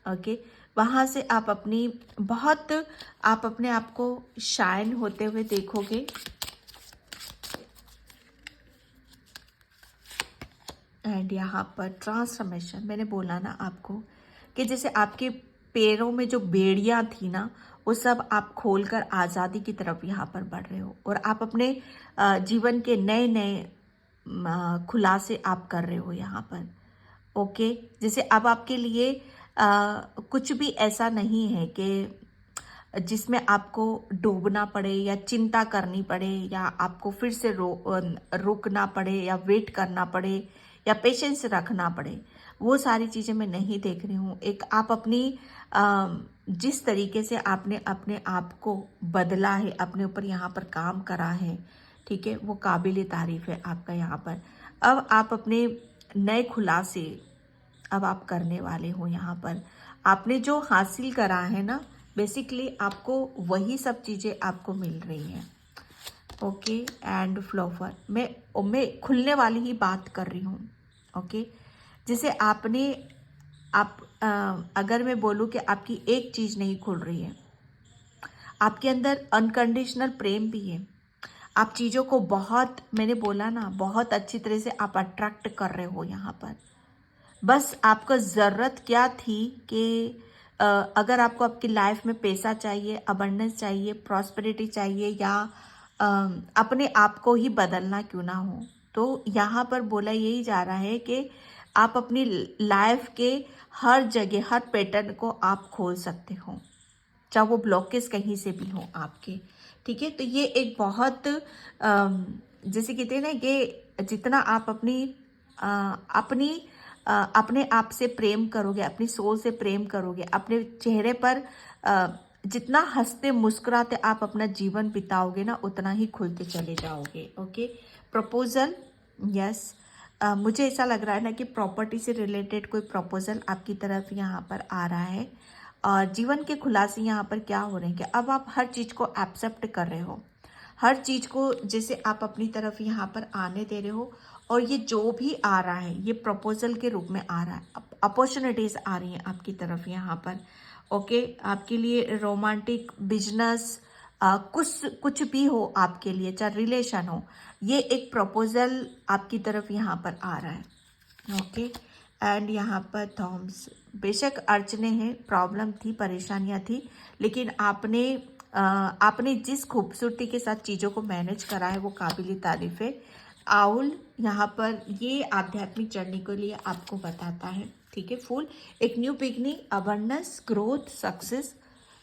ओके, वहाँ से आप अपने आप को शाइन होते हुए देखोगे। एंड यहाँ पर ट्रांसफॉर्मेशन, मैंने बोला ना आपको कि जैसे आपके पैरों में जो बेड़ियाँ थी ना, वो सब आप खोलकर आज़ादी की तरफ यहाँ पर बढ़ रहे हो, और आप अपने जीवन के नए नए खुलासे आप कर रहे हो यहाँ पर। ओके, जैसे अब आपके लिए कुछ भी ऐसा नहीं है कि जिसमें आपको डूबना पड़े या चिंता करनी पड़े, या आपको फिर से रुकना पड़े, या वेट करना पड़े, या पेशेंस रखना पड़े। वो सारी चीज़ें मैं नहीं देख रही हूँ। एक आप अपनी जिस तरीके से आपने अपने आप को बदला है, अपने ऊपर यहाँ पर काम करा है, ठीक है, वो काबिल तारीफ है आपका यहाँ पर। अब आप अपने नए खुलासे अब आप करने वाले हो यहाँ पर। आपने जो हासिल करा है ना, बेसिकली आपको वही सब चीज़ें आपको मिल रही हैं। ओके, एंड फ्लावर, मैं खुलने वाली ही बात कर रही हूँ। ओके, जैसे अगर मैं बोलूँ कि आपकी एक चीज़ नहीं खुल रही है, आपके अंदर अनकंडीशनल प्रेम भी है। आप चीज़ों को मैंने बोला ना, बहुत अच्छी तरह से आप अट्रैक्ट कर रहे हो यहाँ पर। बस आपको ज़रूरत क्या थी कि अगर आपको आपकी लाइफ में पैसा चाहिए, अबंडेंस चाहिए, प्रॉस्पेरिटी चाहिए, या अपने आप को ही बदलना क्यों ना हो, तो यहाँ पर बोला यही जा रहा है कि आप अपनी लाइफ के हर जगह, हर पैटर्न को आप खोल सकते हो, चाहे वो ब्लॉकेज कहीं से भी हो आपके। ठीक है, तो ये एक बहुत जैसे कहते हैं ना कि जितना आप अपने आप से प्रेम करोगे, अपनी सोच से प्रेम करोगे, अपने चेहरे पर जितना हंसते मुस्कुराते आप अपना जीवन बिताओगे ना, उतना ही खुलते चले जाओगे। ओके, प्रपोजल, यस, मुझे ऐसा लग रहा है ना कि प्रॉपर्टी से रिलेटेड कोई प्रपोजल आपकी तरफ यहाँ पर आ रहा है। और जीवन के खुलासे यहाँ पर क्या हो रहे हैं कि अब आप हर चीज़ को एक्सेप्ट कर रहे हो, हर चीज़ को जैसे आप अपनी तरफ यहाँ पर आने दे रहे हो, और ये जो भी आ रहा है ये प्रपोजल के रूप में आ रहा है। अपॉर्चुनिटीज आ रही हैं आपकी तरफ यहाँ पर। ओके, आपके लिए रोमांटिक, बिजनेस, कुछ भी हो आपके लिए, चाहे रिलेशन हो, ये एक प्रपोजल आपकी तरफ यहाँ पर आ रहा है। ओके, एंड यहाँ पर थॉम्स, बेशक अड़चने हैं, प्रॉब्लम थी, परेशानियाँ थी, लेकिन आपने जिस खूबसूरती के साथ चीज़ों को मैनेज करा है वो काबिल तारीफ है। आउल यहाँ पर ये आध्यात्मिक जर्नी के लिए आपको बताता है। ठीक है, फूल एक new beginning, abundance, growth, success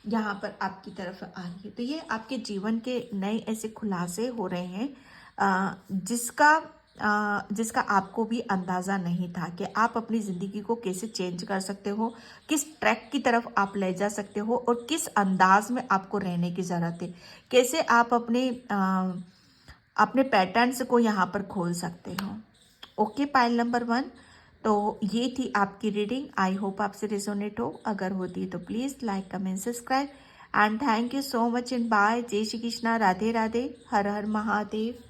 यहाँ पर आपकी तरफ आ रही है। तो ये आपके जीवन के नए ऐसे खुलासे हो रहे हैं जिसका आपको भी अंदाज़ा नहीं था कि आप अपनी ज़िंदगी को कैसे चेंज कर सकते हो, किस ट्रैक की तरफ आप ले जा सकते हो, और किस अंदाज में आपको रहने की ज़रूरत है, कैसे आप अपने पैटर्न्स को यहाँ पर खोल सकते हो। ओके, पाइल नंबर 1, तो ये थी आपकी रीडिंग। आई होप आपसे रिजोनेट हो, अगर होती है तो please like, comment, subscribe, and thank you so much and bye. जय श्री कृष्णा, राधे राधे, हर हर महादेव।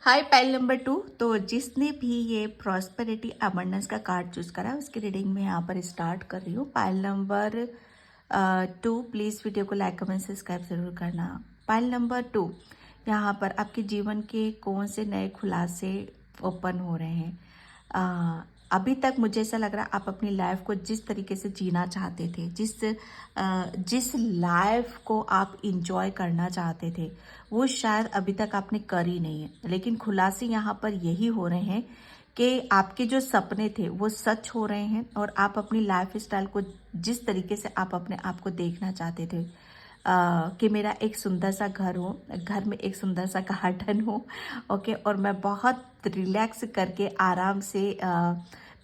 हाय, पाइल नंबर 2, तो जिसने भी ये प्रॉस्पेरिटी अबंडेंस का कार्ड चूज करा उसकी रीडिंग में यहाँ पर स्टार्ट कर रही हूँ। पाइल नंबर 2, प्लीज़ वीडियो को लाइक, कमेंट, सब्सक्राइब जरूर करना। पाइल नंबर 2, यहाँ पर आपके जीवन के कौन से नए खुलासे ओपन हो रहे हैं। अभी तक मुझे ऐसा लग रहा है आप अपनी लाइफ को जिस तरीके से जीना चाहते थे, जिस लाइफ को आप इंजॉय करना चाहते थे, वो शायद अभी तक आपने कर ही नहीं है। लेकिन खुलासे यहाँ पर यही हो रहे हैं कि आपके जो सपने थे वो सच हो रहे हैं, और आप अपनी लाइफ स्टाइल को जिस तरीके से आप अपने आप को देखना चाहते थे कि मेरा एक सुंदर सा घर हो, घर में एक सुंदर सा गार्डन हो, ओके, और मैं बहुत रिलैक्स करके आराम से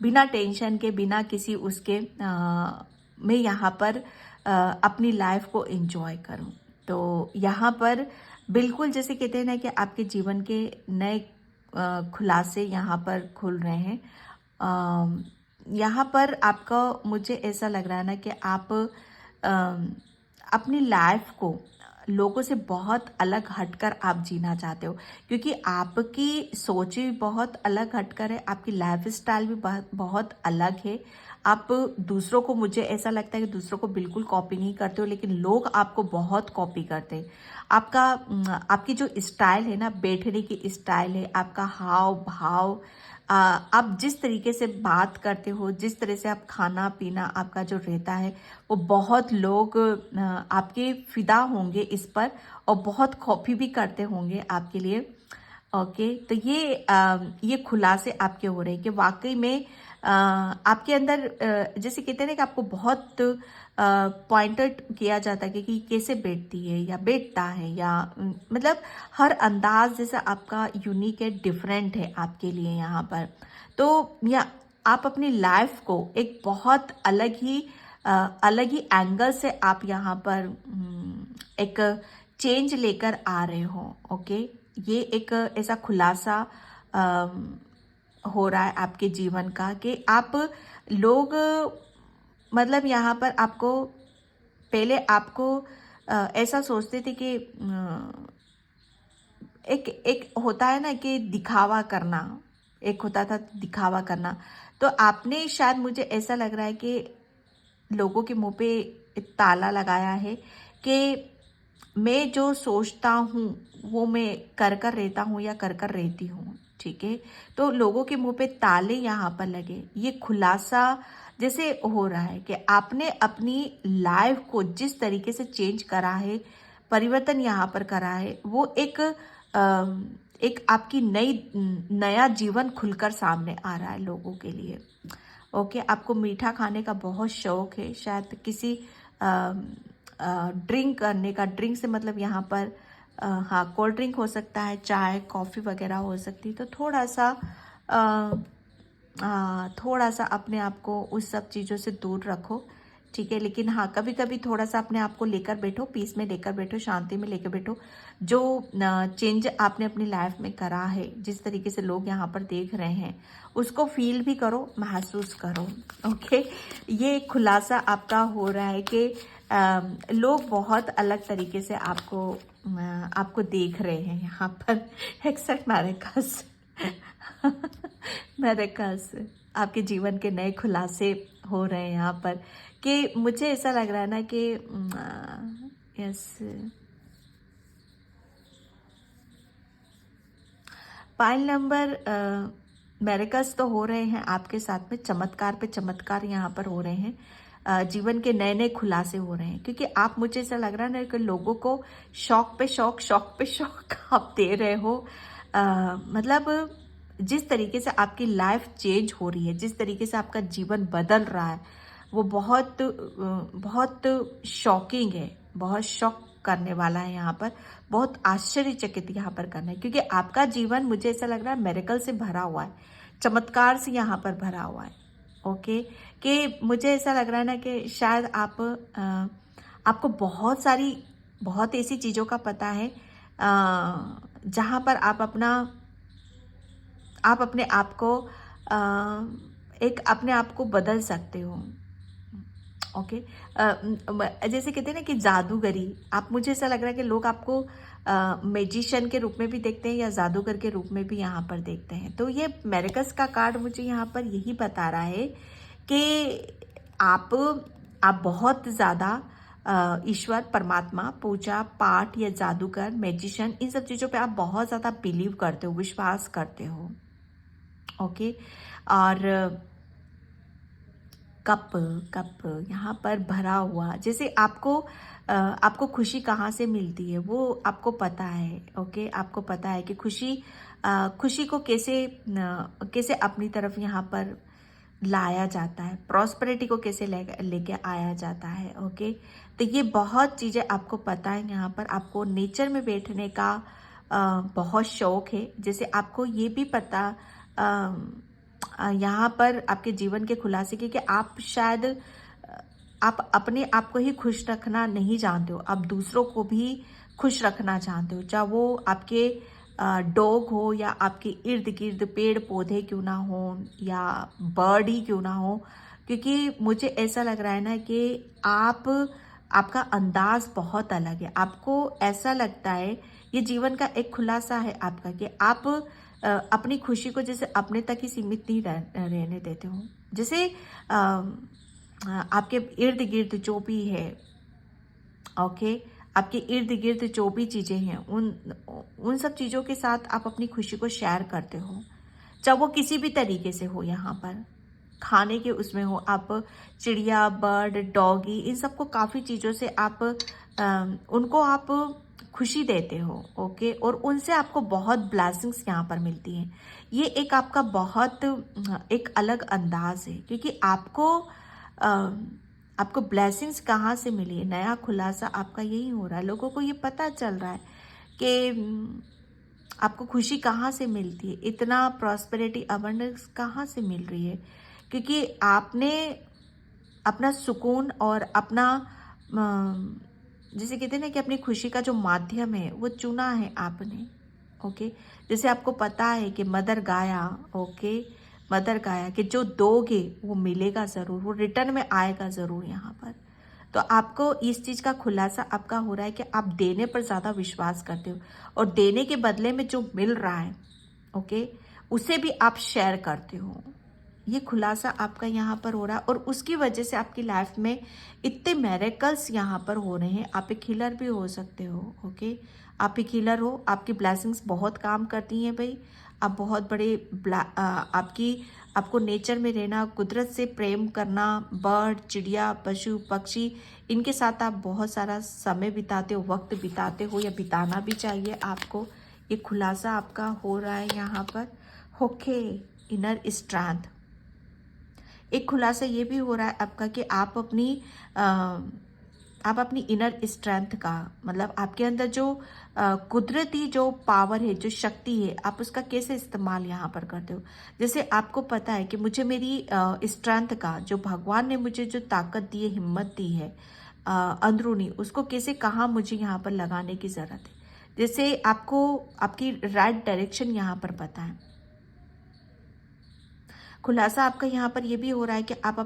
बिना टेंशन के, बिना किसी उसके मैं यहाँ पर अपनी लाइफ को एंजॉय करूँ। तो यहाँ पर बिल्कुल जैसे कहते हैं ना कि आपके जीवन के नए खुलासे यहाँ पर खुल रहे हैं। यहाँ पर आपका, मुझे ऐसा लग रहा है ना कि आप अपनी लाइफ को लोगों से बहुत अलग हटकर आप जीना चाहते हो, क्योंकि आपकी सोच भी बहुत अलग हटकर है, आपकी लाइफ स्टाइल भी बहुत बहुत अलग है। आप दूसरों को, मुझे ऐसा लगता है कि दूसरों को बिल्कुल कॉपी नहीं करते हो, लेकिन लोग आपको बहुत कॉपी करते हैं। आपकी जो स्टाइल है ना, बैठने की स्टाइल है, आपका हाव भाव, आप जिस तरीके से बात करते हो, जिस तरह से आप खाना पीना आपका जो रहता है, वो बहुत लोग आपके फिदा होंगे इस पर, और बहुत कॉपी भी करते होंगे आपके लिए। ओके, तो ये खुलासे आपके हो रहे हैं कि वाकई में आपके अंदर जैसे कहते हैं ना कि आपको बहुत पॉइंटेड किया जाता है कि कैसे बैठती है या बैठता है, या मतलब हर अंदाज जैसा आपका यूनिक है, डिफरेंट है आपके लिए यहाँ पर। तो या आप अपनी लाइफ को एक बहुत अलग ही एंगल से आप यहाँ पर एक चेंज लेकर आ रहे हो। ओके, ये एक ऐसा खुलासा हो रहा है आपके जीवन का कि आप लोग, मतलब यहाँ पर आपको, पहले आपको ऐसा सोचते थे कि एक एक होता है ना कि दिखावा करना, एक होता था दिखावा करना। तो आपने शायद, मुझे ऐसा लग रहा है कि लोगों के मुंह पे एक ताला लगाया है कि मैं जो सोचता हूँ वो मैं कर कर रहता हूँ या कर कर रहती हूँ। ठीक है। तो लोगों के मुंह पे ताले यहाँ पर लगे, ये खुलासा जैसे हो रहा है कि आपने अपनी लाइफ को जिस तरीके से चेंज करा है, परिवर्तन यहाँ पर करा है, वो एक आपकी नया जीवन खुलकर सामने आ रहा है लोगों के लिए। ओके, आपको मीठा खाने का बहुत शौक है, शायद किसी ड्रिंक करने का, ड्रिंक से मतलब यहाँ पर हाँ, कोल्ड ड्रिंक हो सकता है, चाय कॉफ़ी वगैरह हो सकती है। तो थोड़ा सा अपने आप को उस सब चीज़ों से दूर रखो, ठीक है। लेकिन हाँ, कभी कभी थोड़ा सा अपने आप को लेकर बैठो, पीस में लेकर बैठो, शांति में लेकर बैठो। जो चेंज आपने अपनी लाइफ में करा है, जिस तरीके से लोग यहाँ पर देख रहे हैं, उसको फील भी करो, महसूस करो। ओके, ये खुलासा आपका हो रहा है कि लोग बहुत अलग तरीके से आपको देख रहे हैं यहाँ पर, एक्सेप्ट मैरिकस। मैरिकस, आपके जीवन के नए खुलासे हो रहे हैं यहाँ पर, कि मुझे ऐसा लग रहा है ना कि यस, पाइल नंबर मैरिकस तो हो रहे हैं आपके साथ में, चमत्कार पे चमत्कार यहाँ पर हो रहे हैं, जीवन के नए नए खुलासे हो रहे हैं, क्योंकि आप, मुझे ऐसा लग रहा है ना कि लोगों को शौक पे शौक, शौक पे शौक आप दे रहे हो। मतलब जिस तरीके से आपकी लाइफ चेंज हो रही है, जिस तरीके से आपका जीवन बदल रहा है, वो बहुत शॉकिंग है, बहुत शॉक करने वाला है यहाँ पर, बहुत आश्चर्यचकित यहाँ पर करना है, क्योंकि आपका जीवन, मुझे ऐसा लग रहा है, मेरेकल से भरा हुआ है, चमत्कार से यहाँ पर भरा हुआ है। ओके, कि मुझे ऐसा लग रहा है ना कि शायद आपको बहुत ऐसी चीज़ों का पता है जहाँ पर आप अपने आप को अपने आप को बदल सकते हो। ओके, जैसे कहते हैं ना कि जादूगरी, मुझे ऐसा लग रहा है कि लोग आपको मैजिशियन के रूप में भी देखते हैं या जादूगर के रूप में भी यहाँ पर देखते हैं। तो ये मेरिकस का कार्ड मुझे यहाँ पर यही बता रहा है कि आप बहुत ज़्यादा ईश्वर, परमात्मा, पूजा पाठ या जादूगर, मैजिशियन, इन सब चीज़ों पे आप बहुत ज़्यादा बिलीव करते हो, विश्वास करते हो। ओके, और कप यहाँ पर भरा हुआ, जैसे आपको खुशी कहाँ से मिलती है वो आपको पता है। ओके, आपको पता है कि खुशी को कैसे अपनी तरफ यहाँ पर लाया जाता है, प्रॉस्पेरिटी को कैसे लेके आया जाता है। ओके, तो ये बहुत चीज़ें आपको पता है। यहाँ पर आपको नेचर में बैठने का बहुत शौक है, जैसे आपको ये भी पता यहाँ पर आपके जीवन के खुलासे की कि आप शायद आप अपने आप को ही खुश रखना नहीं जानते हो, आप दूसरों को भी खुश रखना चाहते हो, चाहे वो आपके डॉग हो या आपके इर्द गिर्द पेड़ पौधे क्यों ना हो या बर्ड ही क्यों ना हो, क्योंकि मुझे ऐसा लग रहा है ना कि आपका अंदाज बहुत अलग है। आपको ऐसा लगता है, ये जीवन का एक खुलासा है आपका, कि आप अपनी खुशी को जैसे अपने तक ही सीमित नहीं रहने देते हो। जैसे आपके इर्द गिर्द जो भी है, ओके, आपके इर्द गिर्द जो भी चीज़ें हैं, उन सब चीज़ों के साथ आप अपनी खुशी को शेयर करते हो, चाहे वो किसी भी तरीके से हो। यहाँ पर खाने के उसमें हो, आप चिड़िया, बर्ड, डॉगी, इन सबको काफ़ी चीज़ों से उनको आप खुशी देते हो। ओके, और उनसे आपको बहुत ब्लेसिंग्स यहाँ पर मिलती हैं। ये एक आपका बहुत एक अलग अंदाज है, क्योंकि आपको ब्लेसिंग्स कहाँ से मिली है, नया खुलासा आपका यही हो रहा है। लोगों को ये पता चल रहा है कि आपको खुशी कहाँ से मिलती है, इतना प्रॉस्पेरिटी, अबंडेंस कहाँ से मिल रही है, क्योंकि आपने अपना सुकून और अपना जैसे कहते हैं ना कि अपनी खुशी का जो माध्यम है वो चुना है आपने। ओके, जैसे आपको पता है कि मदर गाया, ओके, मदर गाया कि जो दोगे वो मिलेगा ज़रूर, वो रिटर्न में आएगा ज़रूर यहाँ पर। तो आपको इस चीज़ का खुलासा आपका हो रहा है कि आप देने पर ज़्यादा विश्वास करते हो, और देने के बदले में जो मिल रहा है, ओके, उसे भी आप शेयर करते हो। ये खुलासा आपका यहाँ पर हो रहा है, और उसकी वजह से आपकी लाइफ में इतने मिरेकल्स यहाँ पर हो रहे हैं। आप एक हीलर भी हो सकते हो। ओके, आप एक हीलर हो, आपकी ब्लेसिंग्स बहुत काम करती हैं भाई। आप बहुत बड़े आपको नेचर में रहना, कुदरत से प्रेम करना, बर्ड, चिड़िया, पशु पक्षी, इनके साथ आप बहुत सारा समय बिताते हो, वक्त बिताते हो, या बिताना भी चाहिए आपको। ये खुलासा आपका हो रहा है यहाँ पर। Okay, inner strength. एक खुलासा ये भी हो रहा है आपका कि आप अपनी इनर स्ट्रेंथ का, मतलब आपके अंदर जो कुदरती जो पावर है, जो शक्ति है, आप उसका कैसे इस्तेमाल यहाँ पर करते हो। जैसे आपको पता है कि मुझे मेरी स्ट्रेंथ का, जो भगवान ने मुझे जो ताकत दी है, हिम्मत दी है अंदरूनी, उसको कैसे, कहाँ मुझे यहाँ पर लगाने की ज़रूरत है। जैसे आपको आपकी राइट डायरेक्शन यहाँ पर पता है। खुलासा आपका यहाँ पर ये भी हो रहा है कि आप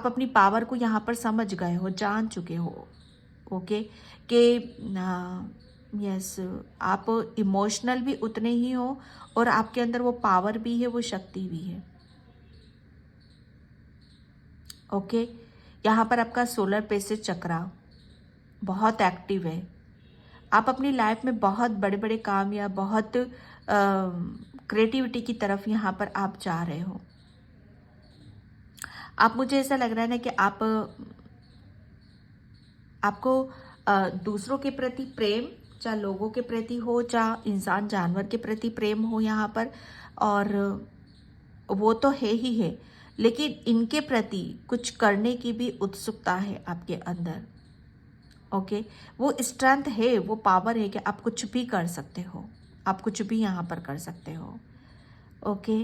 अपनी पावर को यहाँ पर समझ गए हो, जान चुके हो। ओके, कि यस, आप इमोशनल भी उतने ही हो, और आपके अंदर वो पावर भी है, वो शक्ति भी है। ओके, यहाँ पर आपका सोलर प्लेक्सस चक्रा बहुत एक्टिव है। आप अपनी लाइफ में बहुत बड़े बड़े काम या बहुत क्रिएटिविटी की तरफ यहाँ पर आप जा रहे हो। आप, मुझे ऐसा लग रहा है ना कि आपको दूसरों के प्रति प्रेम, चाहे लोगों के प्रति हो, चाहे इंसान जानवर के प्रति प्रेम हो यहाँ पर, और वो तो है ही है, लेकिन इनके प्रति कुछ करने की भी उत्सुकता है आपके अंदर। ओके, वो स्ट्रेंथ है, वो पावर है कि आप कुछ भी कर सकते हो, आप कुछ भी यहाँ पर कर सकते हो। ओके,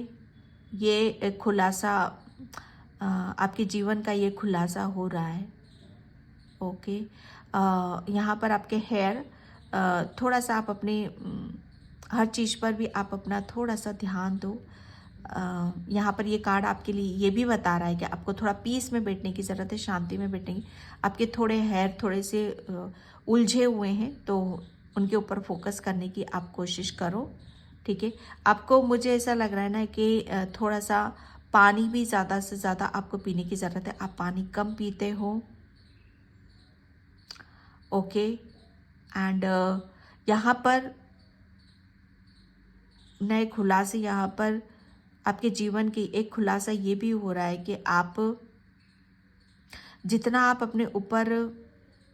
ये एक खुलासा आपके जीवन का, ये खुलासा हो रहा है। ओके, यहाँ पर आपके हेयर, थोड़ा सा आप अपने हर चीज़ पर भी आप अपना थोड़ा सा ध्यान दो। यहाँ पर ये कार्ड आपके लिए ये भी बता रहा है कि आपको थोड़ा पीस में बैठने की ज़रूरत है, शांति में बैठने की। आपके थोड़े हेयर थोड़े से उलझे हुए हैं, तो उनके ऊपर फोकस करने की आप कोशिश करो। ठीक है, आपको, मुझे ऐसा लग रहा है ना कि थोड़ा सा पानी भी ज़्यादा से ज़्यादा आपको पीने की ज़रूरत है। आप पानी कम पीते हो। ओके, एंड यहाँ पर नए खुलासे, यहाँ पर आपके जीवन की एक खुलासा ये भी हो रहा है कि आप जितना आप अपने ऊपर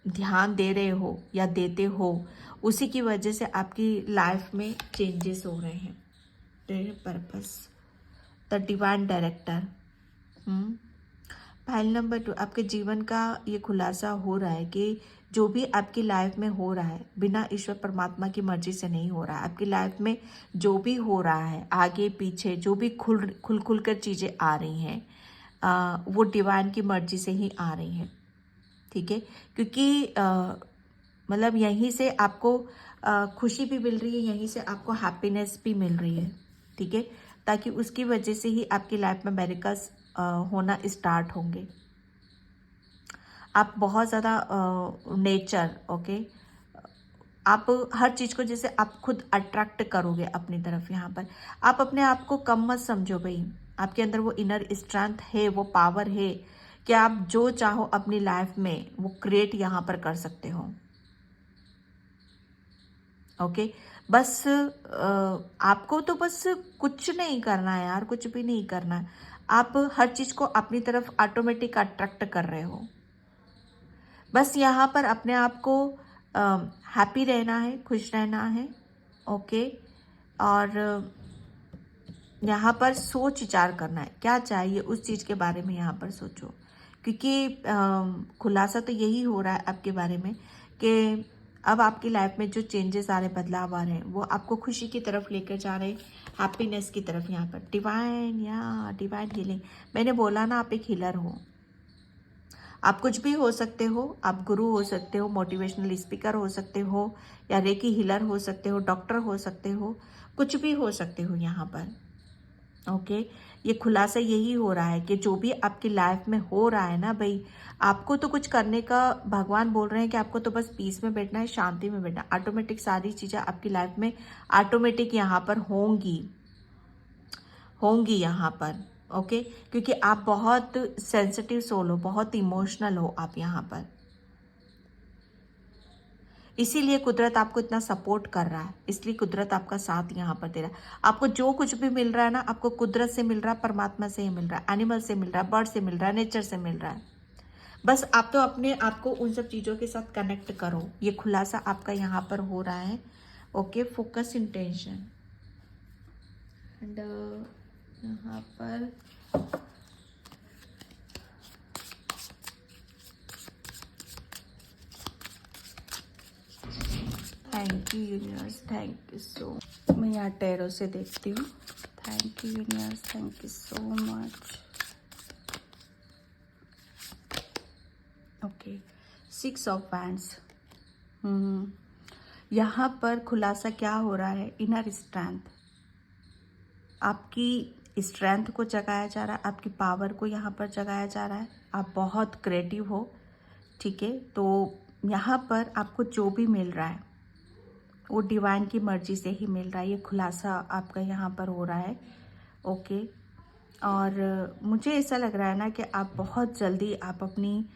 ध्यान दे रहे हो या देते हो, उसी की वजह से आपकी लाइफ में चेंजेस हो रहे हैं। Purpose, the divine director. File number 2, आपके जीवन का ये खुलासा हो रहा है कि जो भी आपकी लाइफ में हो रहा है, बिना ईश्वर परमात्मा की मर्जी से नहीं हो रहा है। आपकी लाइफ में जो भी हो रहा है, आगे पीछे जो भी खुल कर चीज़ें आ रही हैं, वो डिवाइन की मर्जी से ही आ रही हैं। ठीक है, क्योंकि मतलब यहीं से आपको खुशी भी मिल रही है, यहीं से आपको हैप्पीनेस भी मिल रही है। ठीक है, ताकि उसकी वजह से ही आपकी लाइफ में मिरेकल्स होना स्टार्ट होंगे। आप बहुत ज़्यादा नेचर, ओके, आप हर चीज़ को जैसे आप खुद अट्रैक्ट करोगे अपनी तरफ। यहाँ पर आप अपने आप को कम मत समझो भाई, आपके अंदर वो इनर स्ट्रेंथ है, वो पावर है कि आप जो चाहो अपनी लाइफ में वो क्रिएट यहाँ पर कर सकते हो। ओके, बस आपको तो बस कुछ नहीं करना है यार, कुछ भी नहीं करना है। आप हर चीज़ को अपनी तरफ ऑटोमेटिक अट्रैक्ट कर रहे हो। बस यहाँ पर अपने आप को हैप्पी रहना है, खुश रहना है। ओके, और यहाँ पर सोच विचार करना है, क्या चाहिए उस चीज़ के बारे में यहाँ पर सोचो। क्योंकि खुलासा तो यही हो रहा है आपके बारे में कि अब आपकी लाइफ में जो चेंजेस आ रहे, बदलाव आ रहे हैं, वो आपको खुशी की तरफ लेकर जा रहे हैं, हैप्पीनेस की तरफ। यहाँ पर डिवाइन हीलिंग, मैंने बोला ना, आप एक हीलर हो। आप कुछ भी हो सकते हो, आप गुरु हो सकते हो, मोटिवेशनल स्पीकर हो सकते हो, या रेकी हीलर हो सकते हो, डॉक्टर हो सकते हो, कुछ भी हो सकते हो यहाँ पर। ओके, ये खुलासा यही हो रहा है कि जो भी आपकी लाइफ में हो रहा है ना भाई, आपको तो कुछ करने का, भगवान बोल रहे हैं कि आपको तो बस पीस में बैठना है, शांति में बैठना है। ऑटोमेटिक सारी चीज़ें आपकी लाइफ में ऑटोमेटिक यहाँ पर होंगी यहाँ पर। ओके, क्योंकि आप बहुत सेंसिटिव सोल हो, बहुत इमोशनल हो आप यहाँ पर। इसीलिए कुदरत आपको इतना सपोर्ट कर रहा है, इसलिए कुदरत आपका साथ यहाँ पर दे रहा है। आपको जो कुछ भी मिल रहा है ना, आपको कुदरत से मिल रहा है, परमात्मा से ही मिल रहा है, एनिमल से मिल रहा है, बर्ड से मिल रहा है, नेचर से मिल रहा है। बस आप तो अपने आप को उन सब चीज़ों के साथ कनेक्ट करो। ये खुलासा आपका यहाँ पर हो रहा है। ओके, फोकस इंटेंशन एंड यहाँ पर thank you universe, thank you सो। मैं यहाँ टैरो से देखती हूँ। Thank you universe, thank you so much. Okay, 6 of wands. यहाँ पर खुलासा क्या हो रहा है, इनर स्ट्रेंथ, आपकी स्ट्रेंथ को जगाया जा रहा है, आपकी पावर को यहाँ पर जगाया जा रहा है। आप बहुत क्रिएटिव हो, ठीक है। तो यहाँ पर आपको जो भी मिल रहा है वो डिवाइन की मर्जी से ही मिल रहा है। ये खुलासा आपका यहाँ पर हो रहा है। ओके, और मुझे ऐसा लग रहा है ना कि आप बहुत जल्दी आप अपनी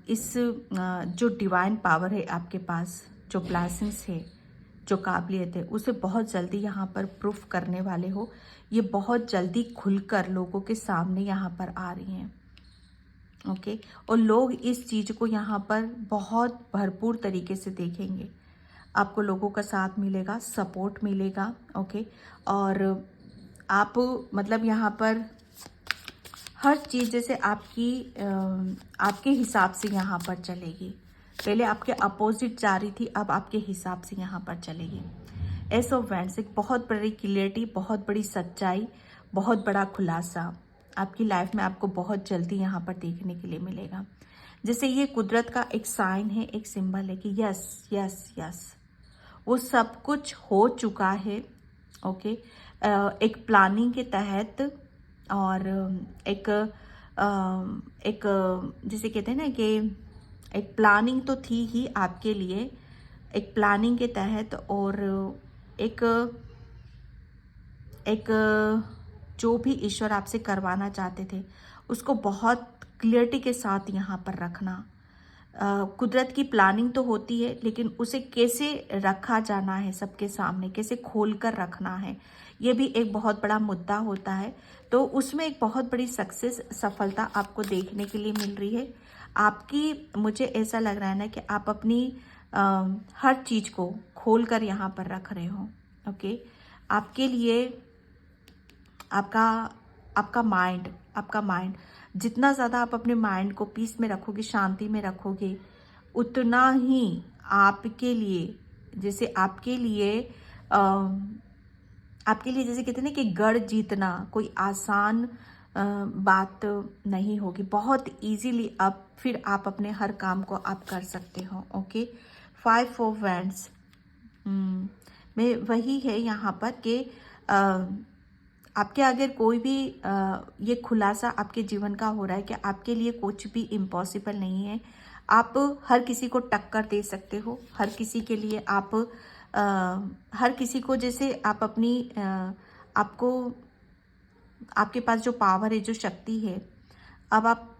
इस जो डिवाइन पावर है आपके पास, जो ब्लेसिंग्स है, जो काबिलियत है, उसे बहुत जल्दी यहाँ पर प्रूफ करने वाले हो। ये बहुत जल्दी खुलकर लोगों के सामने यहाँ पर आ रही हैं। ओके, और लोग इस चीज़ को यहाँ पर बहुत भरपूर तरीके से देखेंगे। आपको लोगों का साथ मिलेगा, सपोर्ट मिलेगा। ओके, और आप मतलब यहाँ पर हर चीज़ जैसे आपके हिसाब से यहाँ पर चलेगी। पहले आपके अपोजिट जा रही थी, अब आपके हिसाब से यहाँ पर चलेगी। एस ऑफ वैंड्स, एक बहुत बड़ी क्लियरिटी, बहुत बड़ी सच्चाई, बहुत बड़ा खुलासा आपकी लाइफ में आपको बहुत जल्दी यहाँ पर देखने के लिए मिलेगा। जैसे ये कुदरत का एक साइन है, एक सिंबल है कि यस यस यस, वो सब कुछ हो चुका है। ओके, एक प्लानिंग के तहत, और एक जैसे कहते हैं ना कि एक प्लानिंग तो थी ही आपके लिए, एक प्लानिंग के तहत, और एक एक जो भी ईश्वर आपसे करवाना चाहते थे उसको बहुत क्लियरिटी के साथ यहाँ पर रखना। कुदरत की प्लानिंग तो होती है, लेकिन उसे कैसे रखा जाना है सबके सामने, कैसे खोल कर रखना है, ये भी एक बहुत बड़ा मुद्दा होता है। तो उसमें एक बहुत बड़ी सक्सेस, सफलता आपको देखने के लिए मिल रही है। आपकी, मुझे ऐसा लग रहा है ना कि आप अपनी हर चीज़ को खोल कर यहाँ पर रख रहे हो। ओके, आपके लिए आपका माइंड जितना ज़्यादा आप अपने माइंड को पीस में रखोगे, शांति में रखोगे, उतना ही आपके लिए, जैसे आपके लिए जैसे कहते हैं ना कि गढ़ जीतना कोई आसान बात नहीं होगी। बहुत इजीली अब फिर आप अपने हर काम को आप कर सकते हो। ओके, 5 ऑफ वैंड्स में वही है यहाँ पर कि आपके अगर कोई भी ये खुलासा आपके जीवन का हो रहा है कि आपके लिए कुछ भी इम्पॉसिबल नहीं है। आप हर किसी को टक्कर दे सकते हो, हर किसी के लिए आप हर किसी को, जैसे आप अपनी आपको, आपके पास जो पावर है, जो शक्ति है, अब आप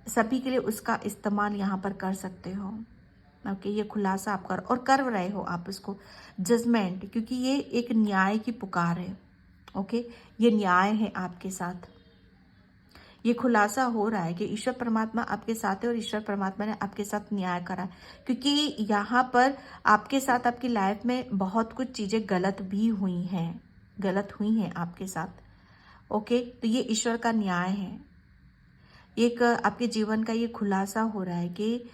सभी के लिए उसका इस्तेमाल यहाँ पर कर सकते हो। ओके, ये खुलासा आप और कर रहे हो आप उसको, जजमेंट, क्योंकि ये एक न्याय की पुकार है। ओके, ये न्याय है आपके साथ। ये खुलासा हो रहा है कि ईश्वर परमात्मा आपके साथ है और ईश्वर परमात्मा ने आपके साथ न्याय करा, क्योंकि यहाँ पर आपके साथ आपकी लाइफ में बहुत कुछ चीज़ें गलत भी हुई हैं आपके साथ। ओके, तो ये ईश्वर का न्याय है। एक आपके जीवन का ये खुलासा हो रहा है कि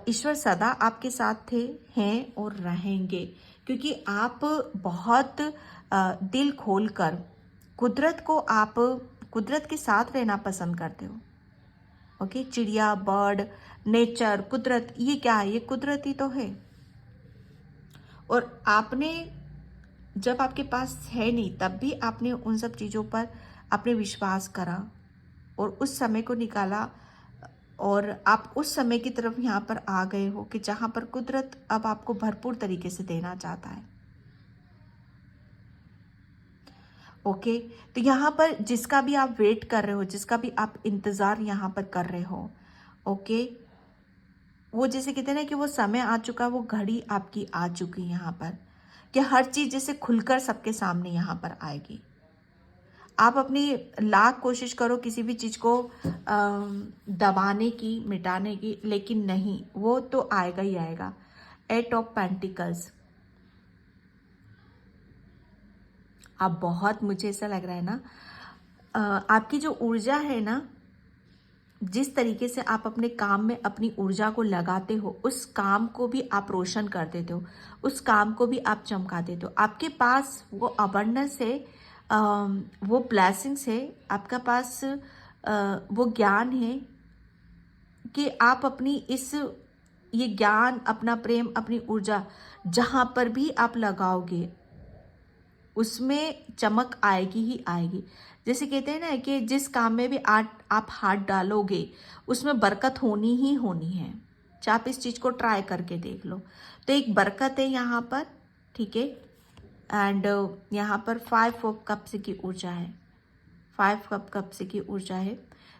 ईश्वर सदा आपके साथ थे, हैं और रहेंगे, क्योंकि आप बहुत दिल खोलकर कुदरत के साथ रहना पसंद करते हो। ओके, चिड़िया, बर्ड, नेचर, कुदरत, ये क्या है? ये कुदरत ही तो है। और आपने, जब आपके पास है नहीं, तब भी आपने उन सब चीज़ों पर आपने विश्वास करा और उस समय को निकाला, और आप उस समय की तरफ यहाँ पर आ गए हो कि जहाँ पर कुदरत अब आपको भरपूर तरीके से देना चाहता है। ओके, तो यहाँ पर जिसका भी आप वेट कर रहे हो, जिसका भी आप इंतज़ार यहाँ पर कर रहे हो, ओके, वो जैसे कहते हैं ना कि वो समय आ चुका, वो घड़ी आपकी आ चुकी है यहाँ पर, कि हर चीज़ जैसे खुलकर सबके सामने यहाँ पर आएगी। आप अपनी लाख कोशिश करो किसी भी चीज़ को दबाने की, मिटाने की, लेकिन नहीं, वो तो आएगा ही आएगा। 8 ऑफ पेंटिकल्स। आप बहुत, मुझे ऐसा लग रहा है ना, आपकी जो ऊर्जा है ना, जिस तरीके से आप अपने काम में अपनी ऊर्जा को लगाते हो, उस काम को भी आप रोशन कर देते हो, उस काम को भी आप चमका देते हो। आपके पास वो अबंडेंस है, वो ब्लेसिंग्स है, आपका पास वो ज्ञान है कि आप अपनी इस, ये ज्ञान, अपना प्रेम, अपनी ऊर्जा जहाँ पर भी आप लगाओगे उसमें चमक आएगी ही आएगी। जैसे कहते हैं ना कि जिस काम में भी आप हाथ डालोगे उसमें बरकत होनी ही होनी है। चाहे आप इस चीज़ को ट्राई करके देख लो। तो एक बरकत है यहाँ पर, ठीक है। एंड यहाँ पर 5 ऑफ कप्स की ऊर्जा है, 5 कप्स की ऊर्जा है।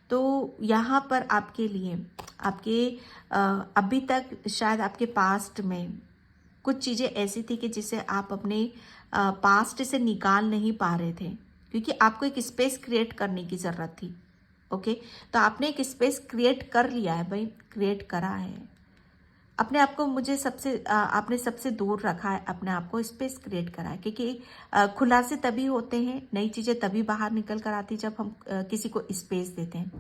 तो यहाँ पर आपके लिए, आपके अभी तक शायद आपके पास्ट में कुछ चीज़ें ऐसी थी कि जिसे आप अपने पास्ट से निकाल नहीं पा रहे थे, क्योंकि आपको एक स्पेस क्रिएट करने की ज़रूरत थी। ओके, तो आपने एक स्पेस क्रिएट कर लिया है भाई, क्रिएट करा है अपने आप को। मुझे आपने सबसे दूर रखा है, अपने आप को स्पेस क्रिएट करा है, क्योंकि खुलासे तभी होते हैं, नई चीज़ें तभी बाहर निकल कर आती जब हम किसी को स्पेस देते हैं,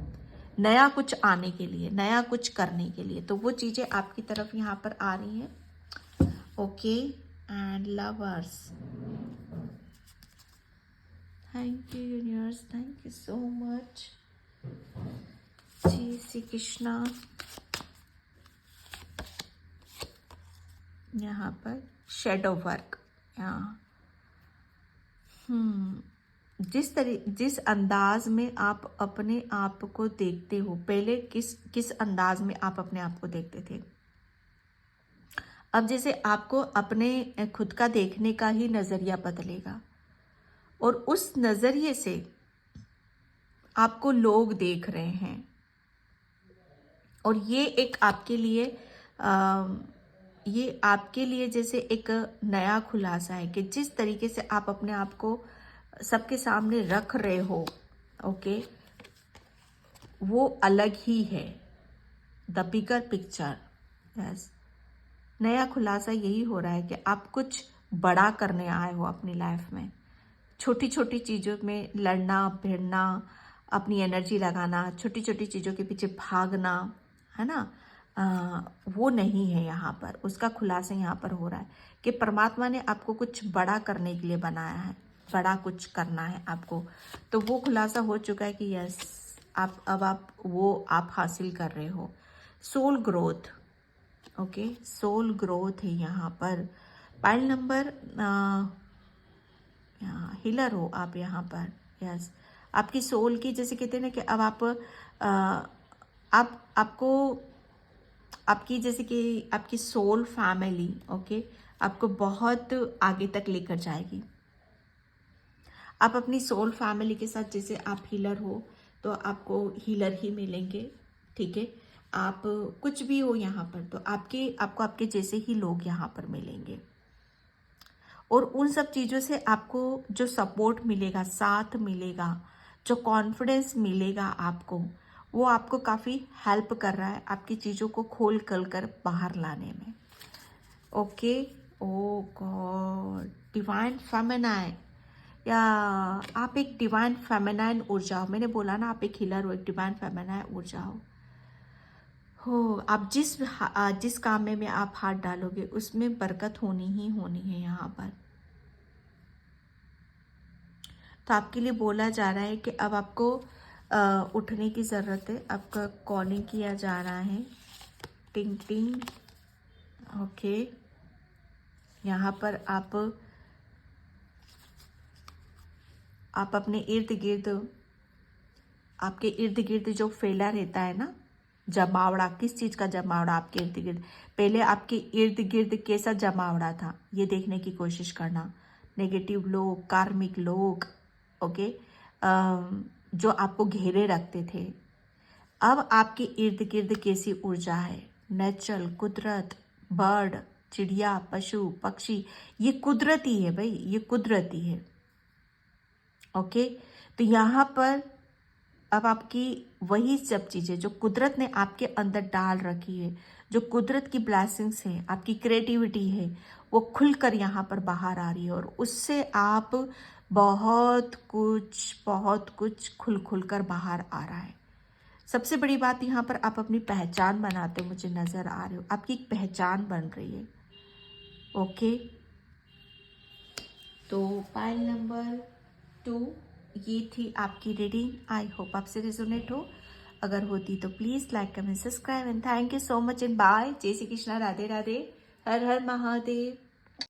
नया कुछ आने के लिए, नया कुछ करने के लिए। तो वो चीज़ें आपकी तरफ यहाँ पर आ रही हैं। Okay, and lovers, thank you universe, thank you so much ji. Shri Krishna. यहाँ पर शेडो वर्क, यहाँ जिस अंदाज में आप अपने आप को देखते हो, पहले किस अंदाज में आप अपने आप को देखते थे, अब जैसे आपको अपने खुद का देखने का ही नज़रिया बदलेगा, और उस नज़रिए से आपको लोग देख रहे हैं। और ये एक आपके लिए ये आपके लिए जैसे एक नया खुलासा है कि जिस तरीके से आप अपने आप को सबके सामने रख रहे हो, ओके, वो अलग ही है। The bigger picture, yes. नया खुलासा यही हो रहा है कि आप कुछ बड़ा करने आए हो अपनी लाइफ में। छोटी छोटी चीज़ों में लड़ना भिड़ना, अपनी एनर्जी लगाना, छोटी छोटी चीज़ों के पीछे भागना, है ना, वो नहीं है यहाँ पर। उसका खुलासा यहाँ पर हो रहा है कि परमात्मा ने आपको कुछ बड़ा करने के लिए बनाया है, बड़ा कुछ करना है आपको। तो वो खुलासा हो चुका है कि यस, आप हासिल कर रहे हो। Soul growth, okay, soul growth है यहाँ पर। पाइल नंबर, यहाँ हीलर हो आप यहाँ पर, यस। आपकी सोल की, जैसे कहते हैं ना कि अब आपको आपकी, जैसे कि आपकी सोल फैमिली, ओके, आपको बहुत आगे तक लेकर जाएगी। आप अपनी सोल फैमिली के साथ, जैसे आप हीलर हो तो आपको हीलर ही मिलेंगे, ठीक है। आप कुछ भी हो यहाँ पर तो आपको आपके जैसे ही लोग यहाँ पर मिलेंगे। और उन सब चीज़ों से आपको जो सपोर्ट मिलेगा, साथ मिलेगा, जो कॉन्फिडेंस मिलेगा आपको, वो आपको काफ़ी हेल्प कर रहा है आपकी चीज़ों को खोल कर बाहर लाने में। ओके, ओ गॉड, डिवाइन फेमिनाइन, या आप एक डिवाइन फेमिनाइन ऊर्जा हो। मैंने बोला ना, आप एक हीलर हो, एक डिवाइन फेमिनाइन ऊर्जा हो। आप जिस काम में आप हाथ डालोगे उसमें बरकत होनी ही होनी है यहाँ पर। तो आपके लिए बोला जा रहा है कि अब आपको उठने की ज़रूरत है, आपका कॉलिंग किया जा रहा है। टिंग टिंग, ओके। यहाँ पर आप अपने इर्द गिर्द, आपके इर्द गिर्द जो फैला रहता है ना, जमावड़ा, किस चीज़ का जमावड़ा आपके इर्द गिर्द, पहले आपके इर्द गिर्द कैसा जमावड़ा था ये देखने की कोशिश करना। नेगेटिव लोग, कार्मिक लोग, ओके, जो आपको घेरे रखते थे, अब आपके इर्द गिर्द कैसी ऊर्जा है, नेचुरल, कुदरत, बर्ड, चिड़िया, पशु, पक्षी, ये कुदरती है भाई, ये कुदरती है। ओके, तो यहाँ पर अब आपकी वही सब चीज़ें जो कुदरत ने आपके अंदर डाल रखी है, जो कुदरत की ब्लेसिंग्स हैं, आपकी क्रिएटिविटी है, वो खुलकर यहाँ पर बाहर आ रही है और उससे आप बहुत कुछ खुल खुल कर बाहर आ रहा है। सबसे बड़ी बात यहाँ पर आप अपनी पहचान बनाते मुझे नज़र आ रहे हो, आपकी एक पहचान बन रही है। ओके, तो पाइल नंबर 2 ये थी आपकी रीडिंग। आई होप आपसे रेजोनेट हो। अगर होती तो please like comment subscribe and thank you so much and bye. जय श्री कृष्णा, राधे राधे, हर हर महादेव।